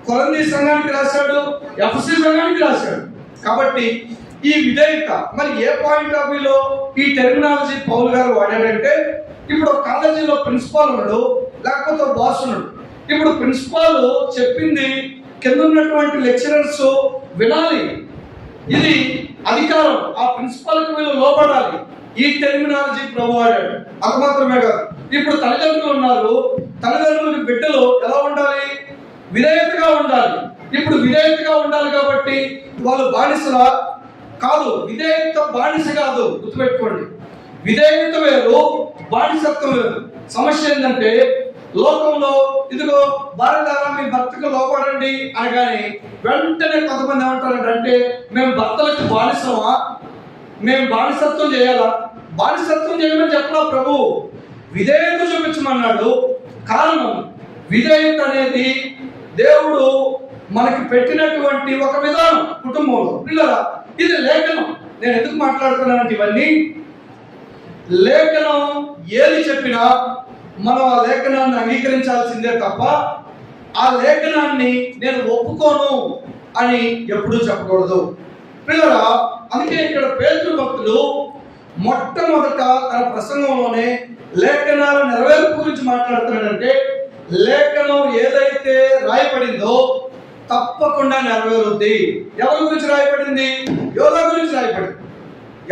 కొరింథీ సంఘానికి రాశాడు, ఎఫెసీ సంఘానికి రాశాడు. కాబట్టి ఈ విధేయత మరి ఏ పాయింట్ ఆఫ్ వ్యూలో ఈ టెర్మినాలజీ పౌలు గారు వాడాడంటే, ఇప్పుడు కాలేజీలో ప్రిన్సిపాల్ ఉన్నాడు, లేకపోతే బాస్ ఉన్నాడు. ఇప్పుడు ప్రిన్సిపాల్ చెప్పింది కింద ఉన్నటువంటి లెక్చరర్స్ వినాలి, ఇది అధికారం, ఆ ప్రిన్సిపాల్కి వీళ్ళు లోపడాలి. ఈ టెర్మినాలజీ ప్రభు వాడాడు. అది మాత్రమే కాదు, ఇప్పుడు తల్లిదండ్రులు ఉన్నారు, తల్లిదండ్రులకి బిడ్డలు ఎలా ఉండాలి? విధేయతగా ఉండాలి. ఇప్పుడు విధేయతగా ఉండాలి కాబట్టి వాళ్ళు బానిసలా? కాదు, విధేయత బానిస కాదు. గుర్తుపెట్టుకోండి, విధేయత వేరు, బానిసత్వం వేరు. సమస్య ఏంటంటే లోకంలో ఇదిగో భార్యలారా మీ భర్తకు లోపడండి అనగానే వెంటనే కొంతమంది ఏమంటారంటే మేము భర్తలకు బానిసమా, మేము బానిసత్వం చేయాలా? బానిసత్వం చేయమని చెప్పలా ప్రభు, విధేయత చూపించమన్నాడు. కారణం విధేయత అనేది దేవుడు మనకి పెట్టినటువంటి ఒక విధానం కుటుంబంలో. పిల్లరా, ఇది లేఖనం. నేను ఎందుకు మాట్లాడుతున్నానంటే ఇవన్నీ లేఖనం ఏది చెప్పినా మనం ఆ లేఖనాన్ని అంగీకరించాల్సిందే తప్ప ఆ లేఖనాన్ని నేను ఒప్పుకోను అని ఎప్పుడూ చెప్పకూడదు. పిల్లరా, అందుకే ఇక్కడ పేతురు భక్తుడు మొట్టమొదట తన ప్రసంగంలోనే లేఖనాల నెరవేర్పు గురించి మాట్లాడుతున్నాడంటే లేఖనం ఏదైతే రాయబడిందో తప్పకుండా నెరవేరుద్ది. ఎవరి గురించి రాయబడింది? యోధా గురించి రాయబడింది.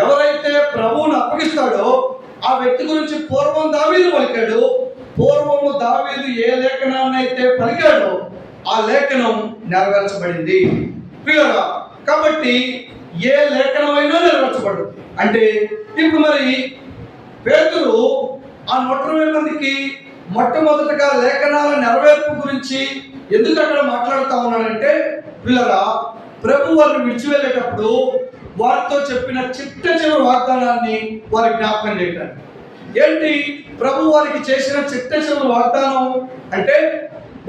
ఎవరైతే ప్రభువును అప్పగిస్తాడో ఆ వ్యక్తి గురించి పూర్వం దావీదు పలికాడు. పూర్వము దావీదు ఏ లేఖనాన్ని అయితే పలికాడో ఆ లేఖనం నెరవేర్చబడింది. పిల్లరా, కాబట్టి ఏ లేఖనమైనా నెరవేర్చబడుతుంది. అంటే ఇప్పుడు మరి పేతురు ఆ 120 మందికి మొట్టమొదటిగా లేఖనాల నెరవేర్పు గురించి ఎందుకు అక్కడ మాట్లాడుతూ ఉన్నాడంటే, పిల్లరా, ప్రభు వారిని విడిచి వెళ్ళేటప్పుడు వారితో చెప్పిన చిట్ట చివరి వాగ్దానాన్ని వారి జ్ఞాపకం చేయడానికి. ఏంటి ప్రభు వారికి చేసిన చిట్ట చివరి వాగ్దానం అంటే,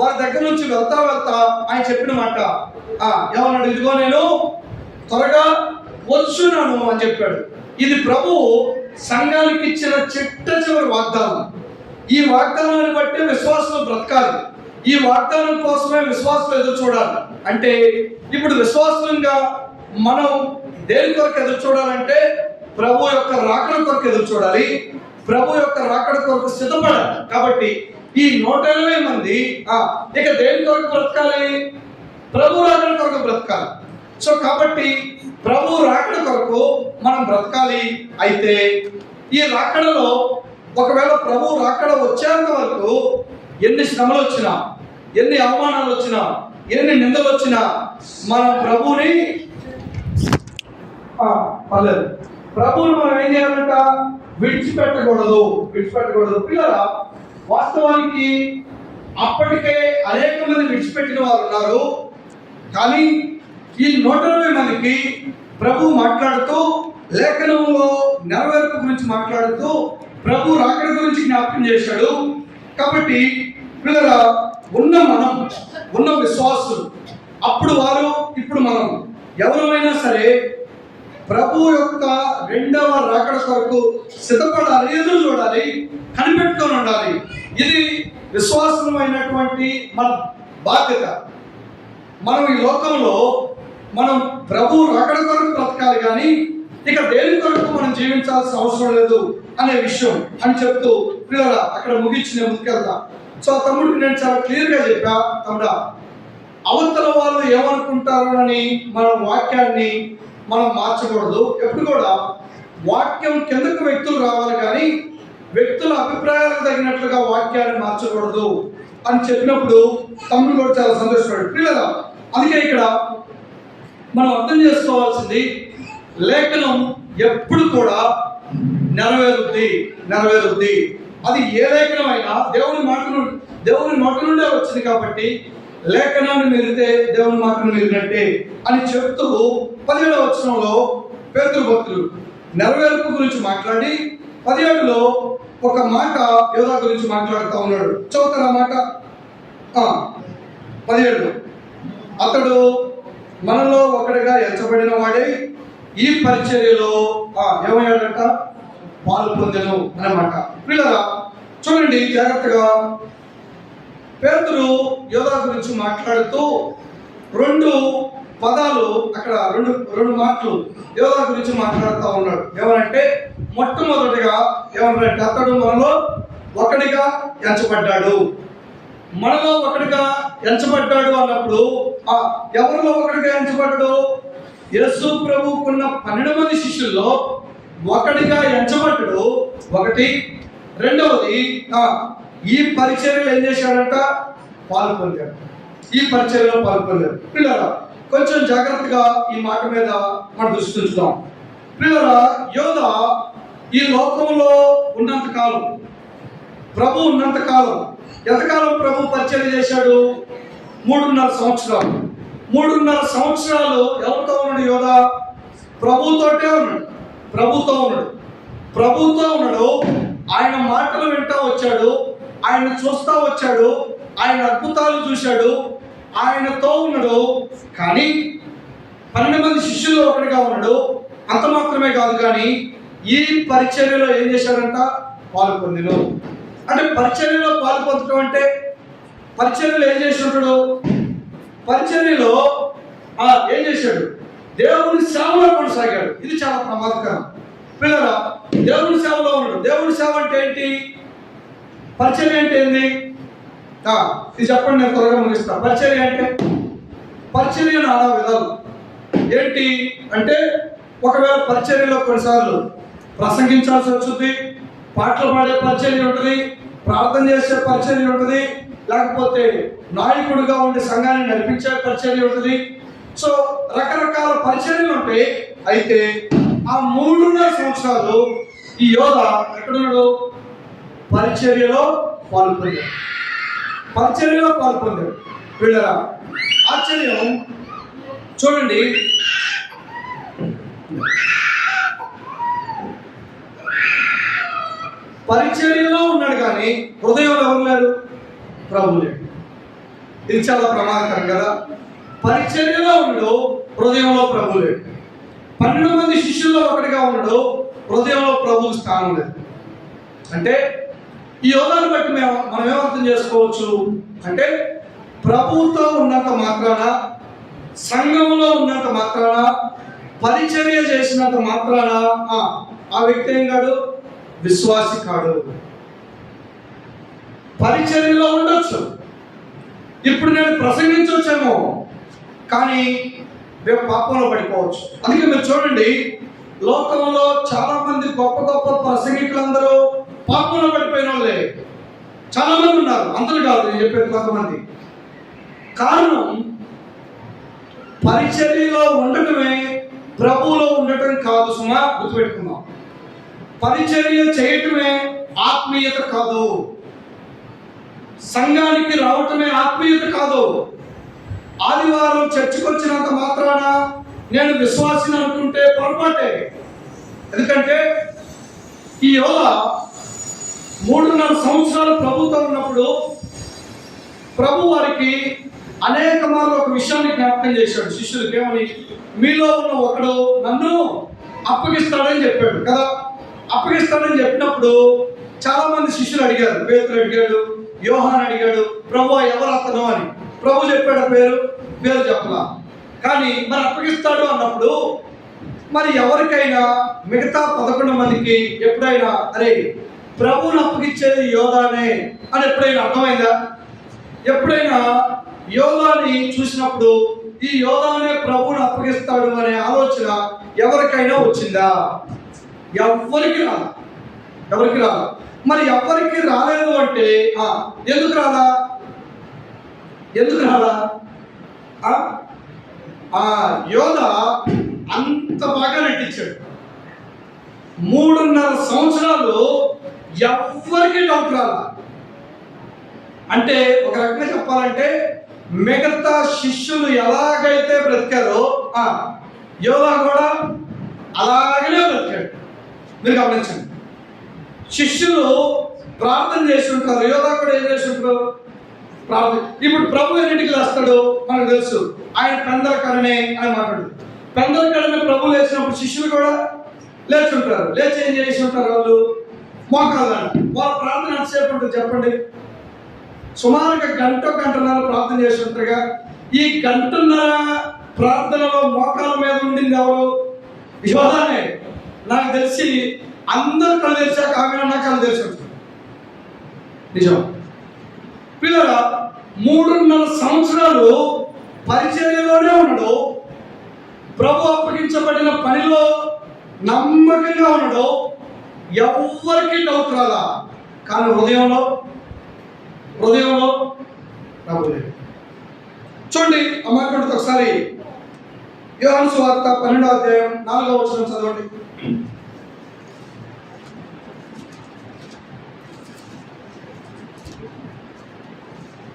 వారి దగ్గర నుంచి వెళ్తా ఆయన చెప్పిన మాట ఏమన్నాడు? ఇదిగో నేను త్వరగా వచ్చున్నాను అని చెప్పాడు. ఇది ప్రభు సంఘానికి ఇచ్చిన చివరి వాగ్దానం. ఈ వాగ్దానాన్ని బట్టి విశ్వాసం బ్రతకాలి. ఈ వాగ్దానం కోసమే విశ్వాసం ఎదురు చూడాలి. అంటే ఇప్పుడు విశ్వాసంగా మనం దేని కొరకు ఎదురు చూడాలంటే ప్రభు యొక్క రాకడ కొరకు ఎదురు చూడాలి. ప్రభు యొక్క రాకడ కొరకు సిద్ధపడాలి. కాబట్టి ఈ 180 మంది ఇక దేని కొరకు బ్రతకాలి? ప్రభు రాకడ కొరకు బ్రతకాలి. సో కాబట్టి ప్రభు రాకడ కొరకు మనం బ్రతకాలి. అయితే ఈ రాకడలో ఒకవేళ ప్రభు రాకడ వచ్చేంత వరకు ఎన్ని శ్రమలు వచ్చినా, ఎన్ని అవమానాలు వచ్చినా, ఎన్ని నిందలు వచ్చినా మనం ప్రభువుని ప్రభువుని మనం ఏం చేయాలంట? విడిచిపెట్టకూడదు. పిల్లరా, వాస్తవానికి అప్పటికే అనేక మంది విడిచిపెట్టిన వారు ఉన్నారు. కానీ ఈ 180 మందికి ప్రభు మాట్లాడుతూ లేఖనంలో నెరవేర్పు గురించి మాట్లాడుతూ ప్రభు రాకడ గురించి జ్ఞాపకం చేశాడు. కాబట్టి పిల్లరా, ఉన్న విశ్వాసులు అప్పుడు వారు, ఇప్పుడు మనం ఎవరైనా సరే ప్రభు యొక్క రెండవ రాకడ కొరకు సిద్ధపడాలి, ఎదురు చూడాలి, కనిపెట్టుకొని ఉండాలి. ఇది విశ్వాసమైనటువంటి మన బాధ్యత. మనం ఈ లోకంలో మనం ప్రభు రాకడ కొరకు బ్రతకాలి, కానీ ఇక దేని కొరకు మనం జీవించాల్సిన అవసరం లేదు అనే విషయం అని చెప్తూ పిల్లల అక్కడ ముగించి నేను ముందుకెళ్తా. సో తమ్ముడికి నేను చాలా క్లియర్గా చెప్పా, తమ్ముడా, అవతల వాళ్ళు ఏమనుకుంటారు అని మన వాక్యాన్ని మనం మార్చకూడదు. ఎప్పుడు కూడా వాక్యం కిందకు వ్యక్తులు రావాలి, కానీ వ్యక్తుల అభిప్రాయాలకు తగినట్లుగా వాక్యాన్ని మార్చకూడదు అని చెప్పినప్పుడు తమ్ముడు కూడా చాలా సంతోషపడ్డాడు. పిల్లల అందుకే ఇక్కడ మనం అర్థం చేసుకోవాల్సింది, లేఖనం ఎప్పుడు కూడా నెరవేరుద్ది. అది ఏ లేఖనమైనా దేవుని మాట నుండే వచ్చింది. కాబట్టి లేఖనాన్ని మీరితే దేవుని మాటను మీరినట్టే అని చెప్తూ 17వ వచనంలో పేతురు భక్తుడు నెరవేర్పు గురించి మాట్లాడి 17లో ఒక మాట యోధా గురించి మాట్లాడుతూ ఉన్నాడు. చదువుతారా మాట? 17లో అతడు మనలో ఒకటిగా ఎంచబడిన వాడే ఈ పరిచర్యలో ఏమయ్యాడంట? పాలు పొందెను అన్నమాట. పిల్లరా చూడండి జాగ్రత్తగా. పేతురు యోధా గురించి మాట్లాడుతూ 2 పదాలు అక్కడ రెండు మాటలు యోధా గురించి మాట్లాడుతూ ఉన్నాడు. ఏమనంటే మొట్టమొదటిగా ఏమన్నాడంటే అతడు మనలో ఒకటిగా ఎంచబడ్డాడు. మనలో ఒకటిగా ఎంచబడ్డాడు అన్నప్పుడు ఎవరిలో ఒకటిగా ఎంచబడ్డాడు? యేసు ప్రభువుకున్న 12 మంది శిష్యుల్లో ఒకటిగా ఎంచబడ్డాడు. ఒకటి. రెండవది, ఈ పరిచర్యలో ఏం చేశాడంట? పాల్పొందాడు. ఈ పరిచర్యలో పాల్పొందాడు. పిల్లరా కొంచెం జాగ్రత్తగా ఈ మాట మీద మనం దృష్టి ఉంచుదాం. పిల్లరా, యోధా ఈ లోకంలో ఉన్నంత కాలం, ప్రభు ఉన్నంత కాలం, ఎంతకాలం ప్రభు పరిచర్య చేశాడు? 3.5 సంవత్సరాలు. 3.5 సంవత్సరాలు ఎవరితో ఉన్నాడు యోధా? ప్రభుతోటే ఉన్నాడు. ప్రభుతో ఉన్నాడు. ఆయన మాటలు వింటూ వచ్చాడు, ఆయన చూస్తూ వచ్చాడు, ఆయన అద్భుతాలు చూశాడు, ఆయనతో ఉన్నాడు. కానీ 12 మంది శిష్యుల్లో ఒకటిగా ఉన్నాడు. అంత మాత్రమే కాదు, కానీ ఈ పరిచర్యలో ఏం చేశాడంట? పాల్పొందెను. అంటే పరిచర్యలో పాల్పొందడం అంటే పరిచర్యలో ఏం చేసి ఉంటాడు? పరిచర్యలో ఏం చేశాడు? దేవుని సేవలో కొనసాగాడు. ఇది చాలా ప్రమాదకరం. పిల్లరా, దేవుని సేవలో ఉన్నాడు. దేవుని సేవ అంటే ఏంటి? పరిచర్య అంటే ఏంది? ఇది చెప్పండి, నేను త్వరగా ముగిస్తా. పరిచర్య అంటే పరిచర్య 4 విధాలు. ఏంటి అంటే ఒకవేళ పరిచర్యలో కొన్నిసార్లు ప్రసంగించాల్సి వస్తుంది, పాటలు పాడే పరిచర్య ఉంటుంది, ప్రార్థన చేసే పరిచర్య ఉంటుంది, లేకపోతే నాయకుడిగా ఉండి సంఘాన్ని నడిపించే పరిచర్య ఉంటుంది. సో రకరకాల పరిచర్యలు ఉంటాయి. అయితే ఆ 3.5 సంవత్సరాలు ఈ యోధా ఎక్కడున్నాడు? పరిచర్యలో పాల్పొందాడు. వీళ్ళరా ఆశ్చర్యం చూడండి. పరిచర్యలో ఉన్నాడు, కానీ హృదయంలో ఎవరు లేరు? ప్రభు లేడు. ఇది చాలా ప్రమాదకరం కదా. పరిచర్యలో ఉన్నాడు, హృదయంలో ప్రభు లేడు. 12 మంది శిష్యుల్లో ఒకటిగా ఉన్నాడు, హృదయంలో ప్రభువు స్థానం లేదు. అంటే ఈ యోగాన్ని బట్టి మనం ఏమర్థం చేసుకోవచ్చు అంటే, ప్రభువుతో ఉన్నంత మాత్రాన, సంఘంలో ఉన్నంత మాత్రాన, పరిచర్య చేసినంత మాత్రాన ఆ వ్యక్తి ఏం కాడు, విశ్వాసి కాడు. పరిచర్యలో ఉండొచ్చు, ఇప్పుడు నేను ప్రసంగించవచ్చేమో, కానీ రేపు పాపంలో పడిపోవచ్చు. అందుకే మీరు చూడండి, లోకంలో చాలా మంది గొప్ప గొప్ప ప్రసంగికులందరూ పాపంలో పడిపోయిన వాళ్ళే చాలా మంది ఉన్నారు. అందరూ కాదు నేను చెప్పేది, కొంతమంది. కారణం పరిచర్యలో ఉండటమే ప్రభువులో ఉండటం కాదు. సుమా గుర్తుపెట్టుకుందాం, పరిచర్య చేయటమే ఆత్మీయత కాదు. సంఘానికి రావటమే ఆత్మీయత కాదు. ఆదివారం చర్చికి వచ్చినంత మాత్రాన నేను విశ్వాసిని అనుకుంటే పొరపాటే. ఎందుకంటే ఈ యోగ 3.5 సంవత్సరాలు ప్రభుతో ఉన్నప్పుడు ప్రభు వారికి అనేక మార్లు ఒక విషయాన్ని జ్ఞాపకం చేశాడు శిష్యులకి. ఏమని? మీలో ఉన్న ఒకడు నన్ను అప్పగిస్తాడని చెప్పాడు కదా. అప్పగిస్తాడని చెప్పినప్పుడు చాలా మంది శిష్యులు అడిగారు. పేతురు అడిగాడు, యోహాన్ అడిగాడు, ప్రభు ఎవరు అతను అని. ప్రభు చెప్పాడు పేరు చెప్పలా. కానీ మరి అప్పగిస్తాడు అన్నప్పుడు మరి ఎవరికైనా మిగతా 11 మందికి ఎప్పుడైనా అరే ప్రభువుని అప్పగిచ్చేది యోధానే అని ఎప్పుడైనా అర్థమైందా? ఎప్పుడైనా యోధాని చూసినప్పుడు ఈ యోధానే ప్రభువుని అప్పగిస్తాడు అనే ఆలోచన ఎవరికైనా వచ్చిందా? ఎవరికి రాలా. మరి ఎవరికి రాలేదు అంటే ఎందుకు రాలా? యోధ అంత బాగా నటించాడు. 3.5 సంవత్సరాలు ఎవరికి డౌట్ రాలా. అంటే ఒక రకంగా చెప్పాలంటే మిగతా శిష్యులు ఎలాగైతే బ్రతికారో యోధ కూడా అలాగనే బ్రతికాడు. మీరు గమనించండి, శిష్యులు ప్రార్థన చేసి ఉంటారు, యోధ కూడా ఏం చేసి ఉంటారు? ప్రార్థన. ఇప్పుడు ప్రభు ఎన్నింటికి లేస్తాడు మనకు తెలుసు. ఆయన పెందలకడనే అని మాట్లాడు. పెందలకడనే ప్రభు లేచినప్పుడు శిష్యులు కూడా లేచి ఉంటారు. లేచి ఏం చేసి ఉంటారు? వాళ్ళు మోకాళ్ళని. వాళ్ళ ప్రార్థన ఎంతసేపు ఉంటుంది చెప్పండి? సుమారుగా గంటన్నర ప్రార్థన చేసి ఉంటారుగా. ఈ గంటన్నర ప్రార్థనలో మోకాళ్ళ మీద ఉండింది ఎవరు? యోధానే. నాకు తెలిసి అందరు కళ్ళు తెరిచాక ఆమె నా కళ్ళు తెరిచి ఉంటుంది. నిజం. పిల్లరా, 3.5 సంవత్సరాలు పరిచర్యలోనే ఉన్నాడు. ప్రభు అప్పగించబడిన పనిలో నమ్మకంగా ఉన్నాడు. ఎవరికి డౌట్ రాలా. కానీ హృదయంలో ప్రభు లేదు. చూడండి ఆ మాట ఒకసారి యోహాను సువార్త 12వ అధ్యాయం 4వ వచనం చదవండి.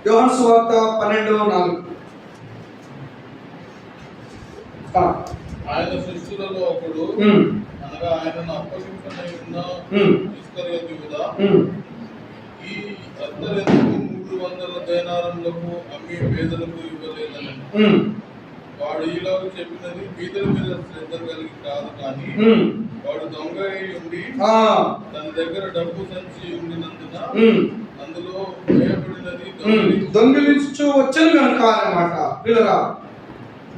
యోహాను సువార్త 12:4. ఆయన శిష్యులలో ఒకడు, అనగా ఆయనను అప్పగింపనై ఉన్న ఇస్కరియోతు యూదా, ఈ అత్తరెందుకు 300 దేనారములకు అమ్మి పేదలకు ఇవ్వలేదని వాడు ఈలోగా చెప్పినది బీదల మీద శ్రద్ధ కలిగి కాదు, కానీ వాడు దొంగ అయి ఉండి తన దగ్గర డబ్బు సంచి ఉండినందున అందులో వేయబడినది దొంగిలించు వచ్చాను కనుక అన్నమాట. పిల్లరా,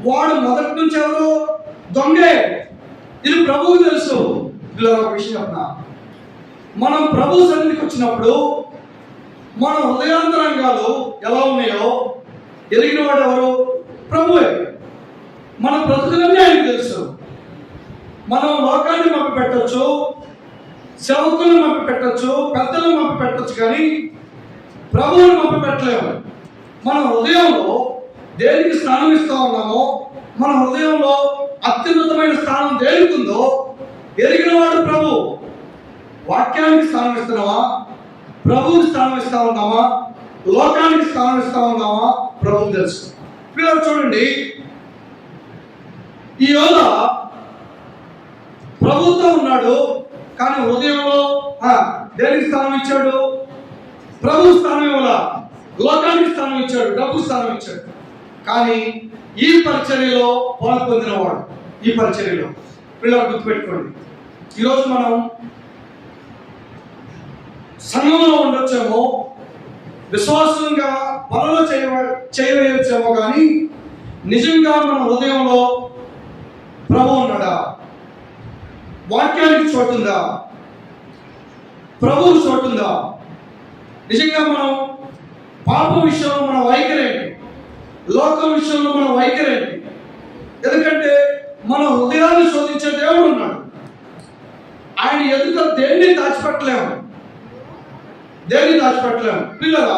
వాడు మొదటి నుంచి ఎవరు? దొంగే. ఇది ప్రభువు తెలుసు. పిల్లరా, ఒక విషయం చెప్పనా, మనం ప్రభు సన్నిధికి వచ్చినప్పుడు మన హృదయాంతరంగాలు ఎలా ఉన్నాయో ఎరిగిన వాడు ఎవరు? ప్రభువే. మన బ్రతుకులన్నీ ఆయనకు తెలుసు. మనం లోకాన్ని మప్పి పెట్టచ్చు, సేవకులను మప్పి పెట్టచ్చు, పెద్దలను మప్పి పెట్టచ్చు, కానీ ప్రభువుని మప్పి పెట్టలేము. మన హృదయంలో దేనికి స్థానం ఇస్తా ఉన్నామో, మన హృదయంలో అత్యున్నతమైన స్థానం దేనికి ఉందో ఎరిగిన వాడు ప్రభు. వాక్యానికి స్థానం ఇస్తున్నావా? ప్రభువుకి స్థానం ఇస్తా ఉన్నామా? లోకానికి స్థానం ఇస్తా ఉన్నామా? ప్రభువు తెలుసు. పిల్లలు చూడండి, ఈ యోధ ప్రభుతో ఉన్నాడు, కానీ హృదయంలో దేనికి స్థానం ఇచ్చాడు? ప్రభు స్థానం ఇవ్వాల, లోకానికి స్థానం ఇచ్చాడు, డబ్బు స్థానం ఇచ్చాడు. కానీ ఈ పరిచర్యలో పాల్పొందినవాడు, ఈ పరిచర్యలో పిల్లలు గుర్తుపెట్టుకోండి, ఈరోజు మనం సంఘంలో ఉండొచ్చేమో, విశ్వాసంగా పనులు చేయవేయొచ్చేమో, కానీ నిజంగా మన హృదయంలో ప్రభు ఉన్నాడా? వాక్యానికి చోటుందా? ప్రభువు చోటుందా? నిజంగా మనం పాప విషయంలో మన వైఖరేంటి? లోకం విషయంలో మన వైఖరేంటి? ఎందుకంటే మన హృదయాన్ని శోధించే దేవుడు ఉన్నాడు. ఆయన ఎదుట దేన్ని దాచిపెట్టలేము. పిల్లల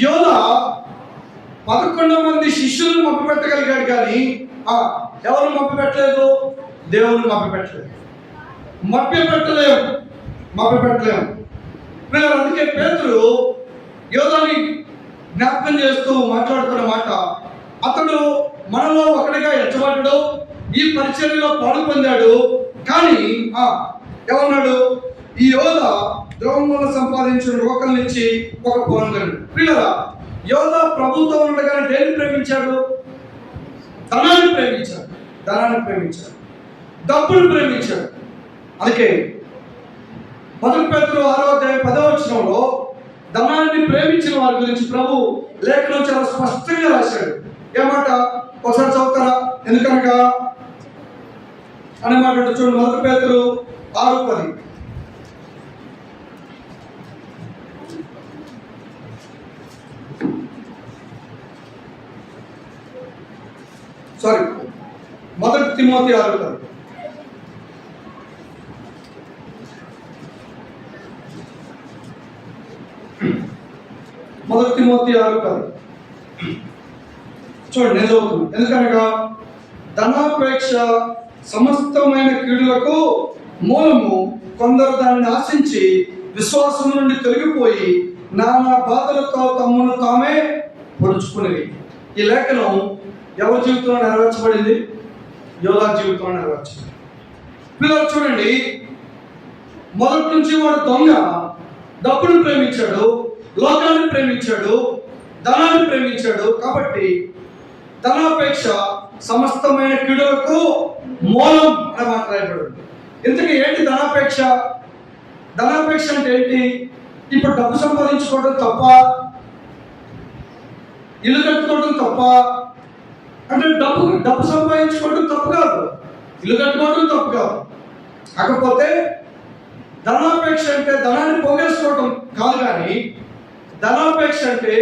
యోధ 11 మంది శిష్యులను మభ్యపెట్టగలిగాడు, కానీ ఎవరు మభ్యపెట్టలేదు? దేవుని మభ్యపెట్టలేము. పిల్లలు, అందుకే పేతురు యోధాని జ్ఞాపకం చేస్తూ మాట్లాడుతున్న మాట, అతడు మనలో ఒకటిగా ఎంచబడ్డాడు, ఈ పరిచర్యలో పాలు పొందాడు, కానీ ఏమన్నాడు? ఈ యోధ ద్రోహం వల్ల సంపాదించిన రోకల నుంచి ఒక పొందడు. పిల్లల యోధ ప్రభుతో ఉండగానే దేన్ని ప్రేమించాడు? ధనాన్ని ప్రేమించాడు, డబ్బును ప్రేమించాడు. అందుకే 1 పేతురు 6:10 ధనాన్ని ప్రేమించిన వారి గురించి ప్రభు లేఖనం చాలా స్పష్టంగా రాశాడు. ఏమాట? ఒకసారి చదువుతారా? ఎందుకనగా అనే మాట చూడండి. 1 పేతురు 6:10. Sorry, 1 Timothy 6:10. చూడండి, నేను చదువుతున్నాను. ఎందుకనగా ధనాపేక్ష సమస్తమైన కీడులకు మూలము, కొందరు దానిని ఆశించి విశ్వాసం నుండి తొలగిపోయి నానా బాధలతో తమను తామే పొడుచుకునేవి. ఈ లేఖనం ఎవరి జీవితంలో నెరవేర్చబడింది? యోధా జీవితంలో నెరవేర్చబడింది. పిల్లలు చూడండి, మొదటి నుంచి వాడు దొంగ, డబ్బును ప్రేమించాడు, లోకాన్ని ప్రేమించాడు, ధనాన్ని ప్రేమించాడు. కాబట్టి ధనాపేక్ష సమస్తమైన కీడులకు మూలం అని మాట్లాడబడింది. ఇంతకీ ఏంటి ధనాపేక్ష? ధనాపేక్ష అంటే ఏంటి? ఇప్పుడు డబ్బు సంపాదించుకోవడం తప్ప? ఇల్లు కట్టుకోవడం తప్ప? అంటే డబ్బు సంపాదించుకోవడం తప్పు కాదు, ఇల్లు కట్టుకోవడం తప్పు కాదు. కాకపోతే ధనాపేక్ష అంటే ధనాన్ని పోగేసుకోవడం కాదు, కానీ ధనాపేక్ష అంటే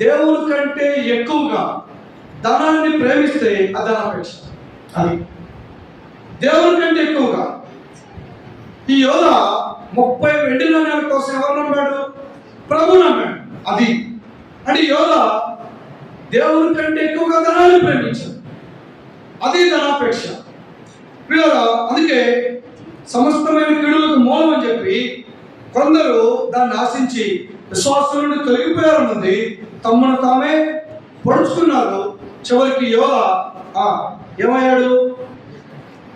దేవుని కంటే ఎక్కువగా ధనాన్ని ప్రేమిస్తే అది ధనాపేక్ష. అది దేవుని కంటే ఎక్కువగా. ఈ యోధ 30 వెండి నాణ్యాల కోసం ఎవరు నమ్మాడు? ప్రభు నమ్మాడు. అది అంటే యోధ దేవుని కంటే ఎక్కువగా ధనాన్ని ప్రేమించాడు. అది ధనాపేక్ష. అందుకే సమస్తమైన కీడులకు మూలం అని చెప్పి కొందరు దాన్ని ఆశించి విశ్వాసం నుండి తొలగిపోయారన్నది, తమను తామే పొడుచుకున్నారు. చివరికి యోధ ఏమయ్యాడు?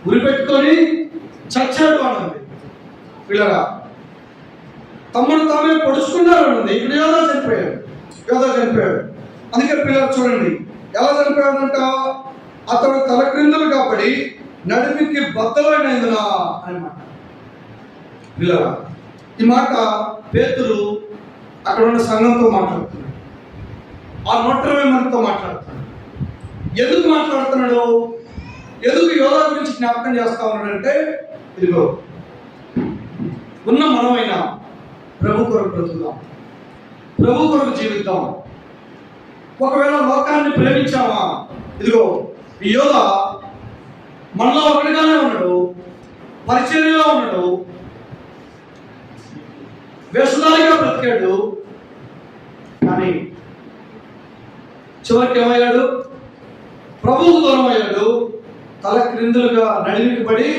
ఉరిపెట్టుకొని చచ్చాడు అన్నది. పిల్లగా తమను తామే పొడుచుకున్నారు అన్నది. ఇప్పుడు యోధ చనిపోయాడు. అందుకే పిల్లలు చూడండి ఎలా చనిపోయాడంట? అతడు తల క్రిందులు కాబట్టి నడిమికి బద్దలైనందున అన్నమాట. పిల్లగా ఈ మాట పేతురు అక్కడ ఉన్న సంఘంతో మాట్లాడుతున్నాడు, ఆ 120 మందితో మాట్లాడుతున్నాడు. ఎందుకు మాట్లాడుతున్నాడు? ఎందుకు యోధా గురించి జ్ఞాపకం చేస్తా ఉన్నాడంటే, ఇదిగో ఉన్న మనమైనా ప్రభు కొరకు బ్రతుకుదాం, ప్రభు కొరకు జీవిద్దాం. ఒకవేళ లోకాన్ని ప్రేమించామా, ఇదిగో ఈ యోధా మనలో ఒకటిగానే ఉన్నాడు, పరిచర్యలో ఉన్నాడు, వేషధారిగా బ్రతికాడు. కానీ చివరికి ఏమయ్యాడు? ప్రభువుకు దూరం అయ్యాడు, తల క్రిందులుగా నడిమికి పడి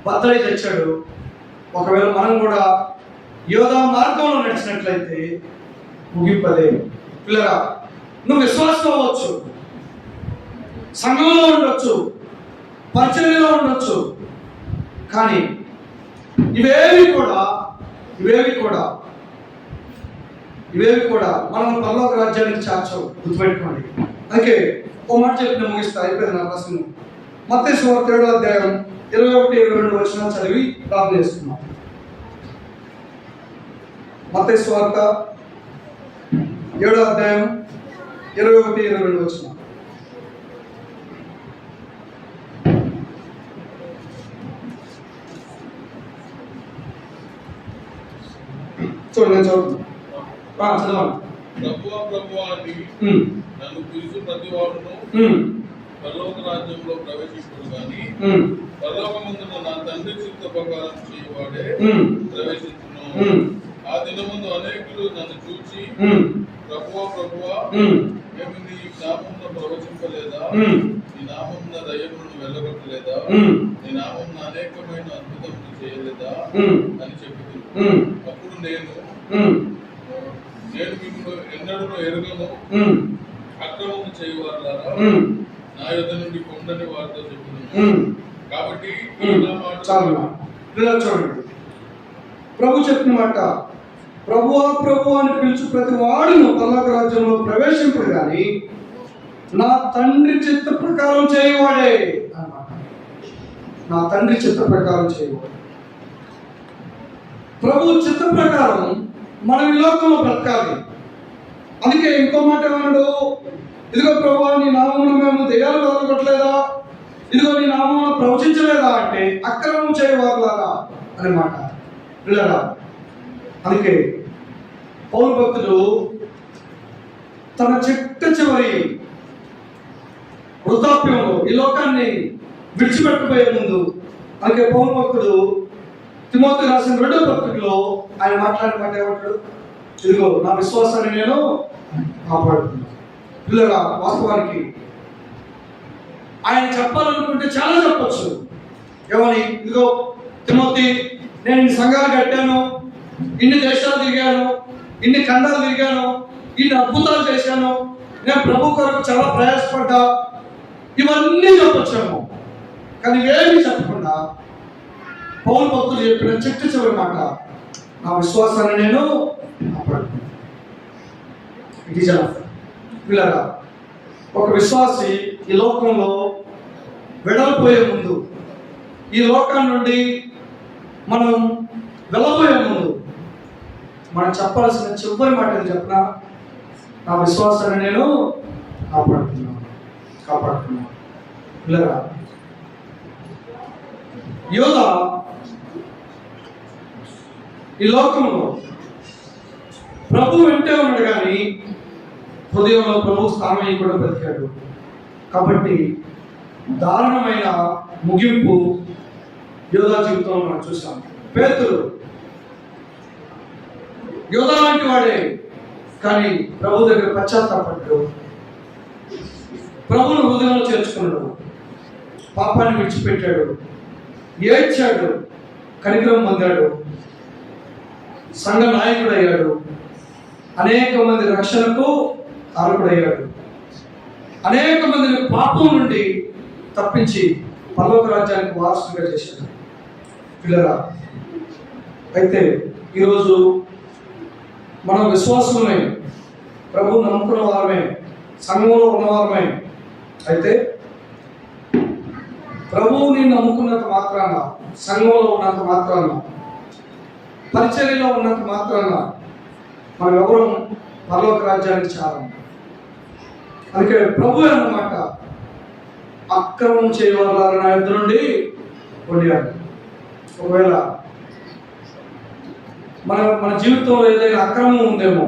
బద్దలై తెచ్చాడు. ఒకవేళ మనం కూడా యోధా మార్గంలో నడిచినట్లయితే ముగింపదే. పిల్లగా నువ్వు విశ్వాసం అవ్వచ్చు, సంఘంలో ఉండొచ్చు, పరిచర్యలో ఉండొచ్చు, కానీ ఇవేవి కూడా మనం పరలోక రాజ్యానికి చేర్చవు. గుర్తుపెట్టుకోండి. అందుకే ఓ మాట చెప్పిన ముగిస్తా, అయిపోయింది నా ప్రశ్న. మత్తయి సువార్త 7వ అధ్యాయం 21-22 వచనాలు చదివి ప్రార్థన చేసుకున్నాం. మత్తయి సువార్త 7వ అధ్యాయం 21-22 వచనం. చూడండి, నేను చదువుతున్నా, చదవండి. ప్రభువా అని నన్ను పిలిచి ప్రతి వాడును పరలోక రాజ్యంలో ప్రవేశించుడు గాని పరలోకమందున నా తండ్రి చిత్త ప్రకారం చేయవాడే ప్రవేశించును. ఆ దినముందు అనేకులు నన్ను చూచి ప్రభువా మేము నీ నామమున ప్రవచింపలేదా, నీ నామమున దయ్యములను వెళ్ళగొట్టలేదా, నీ నామమున అనేకమైన అద్భుతములు చేయలేదా అని చెప్పుతున్నాను. అప్పుడు నేను మిమ్మల్ని ఎన్నడూ ఎరుగను, అక్రమము చేయవారులారా నా యొద్ద నుండి పొందని వారితో చెప్పుతున్నాను. కాబట్టి చూడండి, ప్రభు చెప్పిన మాట, ప్రభువా ప్రభు అని పిలుచు ప్రతి వాడును పరలోక రాజ్యంలో ప్రవేశింపుడు కానీ నా తండ్రి చిత్త ప్రకారం చేయవాడే అన్నమాట. నా తండ్రి చిత్త ప్రకారం చేయవాడు. ప్రభు చిత్త ప్రకారం మనం ఈ లోకంలో బ్రతకాలి. అందుకే ఇంకో మాట ఏమన్నాడు, ఇదిగో ప్రభు నీ నామమున మేము దెయ్యాలు వెళ్ళగొట్టలేదా, ఇదిగో నీ నామమున ప్రవచించలేదా అంటే అక్రమం చేయవారులారా అనే మాట పిల్లరా. అందుకే పౌలు భక్తుడు తన చివరి వృద్ధాప్యంలో ఈ లోకాన్ని విడిచిపెట్టబోయే ముందు, అందుకే పౌలు భక్తుడు తిమోతి రాసిన 2వ పత్రికలో ఆయన మాట్లాడిన మాట ఏమంటాడు, ఇదిగో నా విశ్వాసాన్ని నేను కాపాడుతున్నాను. పిల్లరా, వాస్తవానికి ఆయన చెప్పాలనుకుంటే చాలా చెప్పచ్చు. ఏమని, ఇదిగో తిమోతి, నేను ఇన్ని సంఘాలు కట్టాను, ఇన్ని దేశాలు తిరిగాను, ఇన్ని ఖండాలు తిరిగాను, ఇన్ని అద్భుతాలు చేశాను, నేను ప్రభు కొరకు చాలా ప్రయాసపడ్డా, ఇవన్నీ చెప్పొచ్చాము. కానీ ఏమీ చెప్పకుండా పౌలు భక్తులు చెప్పిన చివరి మాట, నా విశ్వాసాన్ని నేను కాపాడుతున్నాను. పిల్లరా, ఒక విశ్వాసి ఈ లోకంలో వెడలిపోయే ముందు, ఈ లోకం నుండి మనం వెళ్ళబోయే ముందు మనం చెప్పాల్సిన చివరి మాట ఏది చెప్పినా, నా విశ్వాసాన్ని నేను కాపాడుతున్నాను. పిల్లరా, యోధ ఈ లోకంలో ప్రభు వెంటే ఉన్నాడు కానీ హృదయంలో ప్రభు స్థానం కూడా బ్రతికాడు. కాబట్టి దారుణమైన ముగింపు యోధా జీవితంలో మనం చూస్తాం. పేతురు యోధా లాంటి వాడే, కానీ ప్రభు దగ్గర పశ్చాత్తాపడ్డాడు, ప్రభువును హృదయంలో చేర్చుకున్నాడు, పాపాన్ని విడిచిపెట్టాడు, ఏడ్చాడు, కనికరం పొందాడు, సంఘ నాయకుడు అయ్యాడు, అనేక మంది రక్షణకు అర్హుడయ్యాడు, అనేక మందిని పాపం నుండి తప్పించి పరలోక రాజ్యానికి వారసుగా చేశాడు. పిల్లరా, అయితే ఈరోజు మనం విశ్వాసమే, ప్రభు నమ్ముకున్న వారమే, సంఘంలో ఉన్నవారమే. అయితే ప్రభువుని నమ్ముకున్నంత మాత్రాన, సంఘంలో ఉన్నంత మాత్రాన, పరిచర్యలో ఉన్నంత మాత్రాన మనం ఎవరు పరలోక రాజ్యానికి చేరాలి. అందుకే ప్రభు అన్నమాట, అక్రమం చేయవారు నా యొద్ద నుండి పొందాడు. ఒకవేళ మన జీవితంలో ఏదైనా అక్రమం ఉందేమో,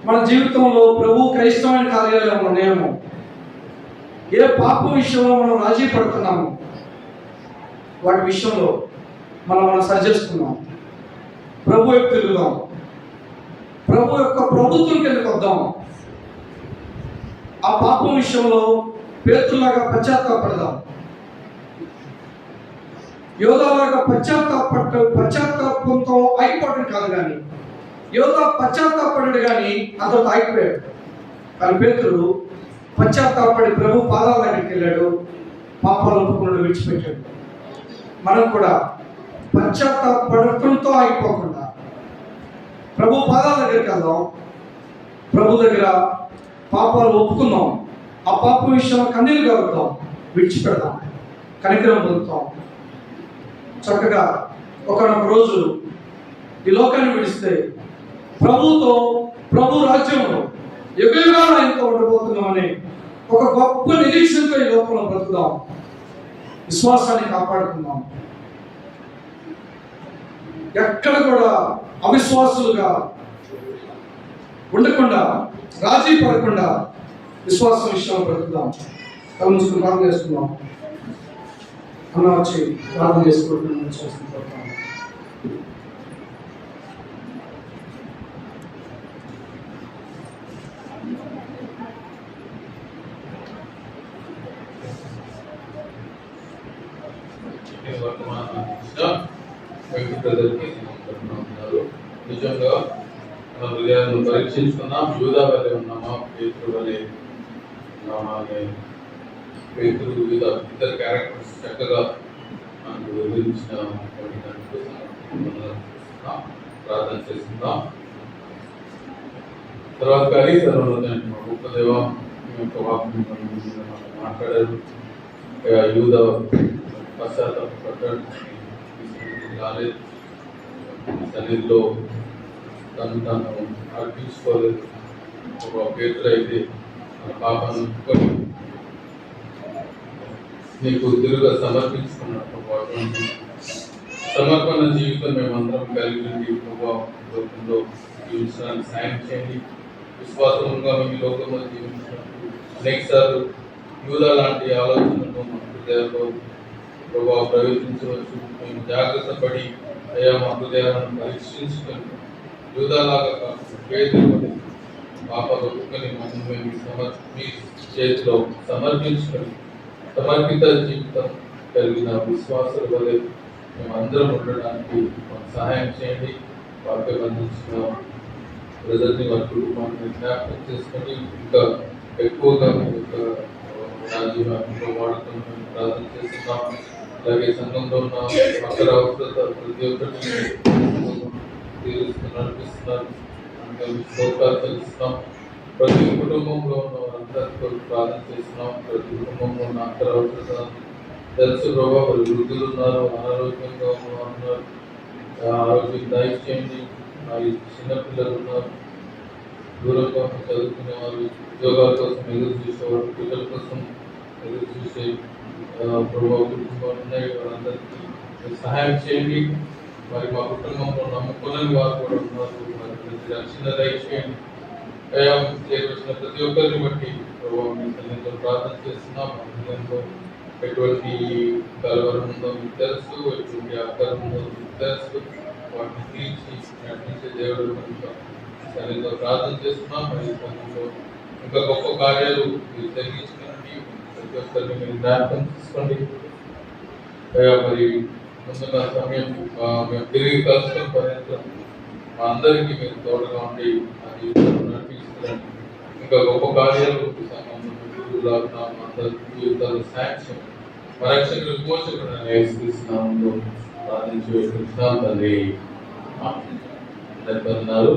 మన జీవితంలో ప్రభు క్రైస్తవమైన కార్యాలయం ఉన్నాయేమో, ఏ పాపం విషయంలో మనం రాజీ పడుతున్నాము, వాటి విషయంలో మనం సరి చేసుకున్నాం. ప్రభు యొక్క తిరుగుదాం, ప్రభు యొక్క ప్రభుత్వం కిందకు వద్దాం. ఆ పాపం విషయంలో పేతురులాగా పశ్చాత్తాపడదాం. యోధాలాగా పశ్చాత్తాపంతో ఆగిపోవడం కాదు, కానీ యోధా పశ్చాత్తాపడ్డాడు కానీ అతను ఆగిపోయాడు. కానీ పేతురు పశ్చాత్తాపడి ప్రభు పాదాల దగ్గరికి వెళ్ళాడు, పాపాలు ఒప్పుకున్నాడు, విడిచిపెట్టాడు. మనం కూడా పశ్చాత్తాపడటంతో ఆగిపోకుండా ప్రభు పాదాల దగ్గరికి వెళ్దాం, ప్రభు దగ్గర పాపాలు ఒప్పుకుందాం, ఆ పాప విషయంలో కన్నీరు కలుగుతాం, విడిచిపెడదాం. కనికరం పొందుతాం. చక్కగా ఒకనొక రోజు ఈ లోకాన్ని విడిస్తే ప్రభుతో, ప్రభు రాజ్యంలో యుగయుగాలు ఆయనతో ఉండబోతున్నామని ఒక గొప్ప నిరీక్షణతో ఈ లోకంలో బ్రతుకుదాం. విశ్వాసాన్ని కాపాడుకుందాం. ఎక్కడ కూడా అవిశ్వాసులుగా ఉండకుండా, రాజీ పడకుండా విశ్వాసం విషయంలో బ్రతుకుదాం. కలుసుకుని ప్రార్థన చేసుకుందాం. అన్న వచ్చి ప్రార్థన చేసుకుంటున్నాం. నిజంగా మన హృదయాలను పరీక్షించుకున్నాం. యూదా వలె ఉన్నామా, పేతురు వలె ఉన్నామా అనే పేతురు యూదా ఇద్దరు క్యారెక్టర్స్ చక్కగా మనకు వివరించిన ప్రార్థన చేస్తున్నాం. తర్వాత గొప్ప దేవా, మీ యొక్క వాక్యం మాట్లాడారు. యూదా పశ్చాత్తాపడ్డాడు, రాలేదు, సన్నిధిలో తను అర్పించుకోలేదు. ఒక పేతురు అయితే మన పాపాన్ని ఒప్పుకొని నీకు తిరుగా సమర్పించుకున్నట్టు అటువంటి సమర్పణ జీవితం మేమందరం కలిగి లోకంలో జీవించడానికి సాయం చేయండి. విశ్వాసంగా మేము లోకంలో జీవించినప్పుడు అనేక సార్లు యూదా లాంటి ఆలోచనలు మన హృదయాల్లో ప్రభావం ప్రవేశించవచ్చు. మేము జాగ్రత్త పడి అయ్యా మా హృదయాలను పరీక్షించుకొని యూదాలాగా కాకుండా పేదలు పాపాలు ఒప్పుకొని మమ్మల్ని మేము మీ చేతిలో సమర్పించుకొని సమర్పిత జీవితం కలిగిన విశ్వాసాల వలె మేమందరం ఉండడానికి మాకు సహాయం చేయండి. వాక్యం అందించిన ప్రజల్ని, వారి కుటుంబాన్ని జ్ఞాపకం చేసుకొని ఇంకా ఎక్కువగా మీ యొక్క రాజ్యంలో వాడుతున్న ప్రార్థన చేస్తున్నాం. అలాగే సంఘంలో ఉన్న అక్కడ అవసరత ప్రతి ఒక్కరిని నడిపిస్తున్నారు. స్తోత్రాలు తెలుస్తున్నాం. ప్రతి కుటుంబంలో ఉన్న వారందరితో ప్రార్థన చేస్తున్నాం. ప్రతి కుటుంబంలో ఉన్న అక్కడ అవసరత తెలుసు ప్రభావ. వారు వృద్ధులు ఉన్నారు, అనారోగ్యంగా ఉన్నారు, ఆరోగ్యం దయచేయండి. మరి చిన్నపిల్లలు ఉన్నారు, దూరంగా చదువుకునే వారు, ఉద్యోగాల కోసం ఎదురు చూసేవారు, పిల్లల కోసం ఎదురు చూసే ప్రభావ కుటుంబాలు ఉన్నాయి. వారందరికీ సహాయం చేయండి. మరి మా కుటుంబంలో నమ్ముకునే వారు కూడా ఉన్నారు, మరి ప్రతి రక్షణ దయచేయండి. చేసిన ప్రతి ఒక్కరిని బట్టి ప్రభావం ప్రార్థన చేస్తున్నాం. హృదయంలో ఎటువంటి కలవరం ఉందో మీకు తెలుసు, ఎటువంటి ఆకారం ఉందో మీకు తెలుసు. వాటిని తీర్చి నటించే దేవుడు సరిగ్గా ప్రార్థన చేస్తున్నాం. మరి ఇంకా గొప్ప కార్యాలు మీరు జరిగించుకోండి. ప్రతి ఒక్కరిని మీరు జ్ఞాపకం తీసుకోండి. మరి ముందున్న సమయం మేము తిరిగి కలుసుకొని పర్యంతం మా అందరికీ మీరు తోడుగా ఉండి ఆ జీవితాన్ని నడిపిస్తున్నాను. ఇంకా గొప్ప కార్యాలు అందరి జీవితాలు సాక్ష్యం పరీక్షలు విమోచకుడు నేర్పిస్తున్నాము ప్రార్థించి వేస్తున్నాం తండ్రి. అన్నారు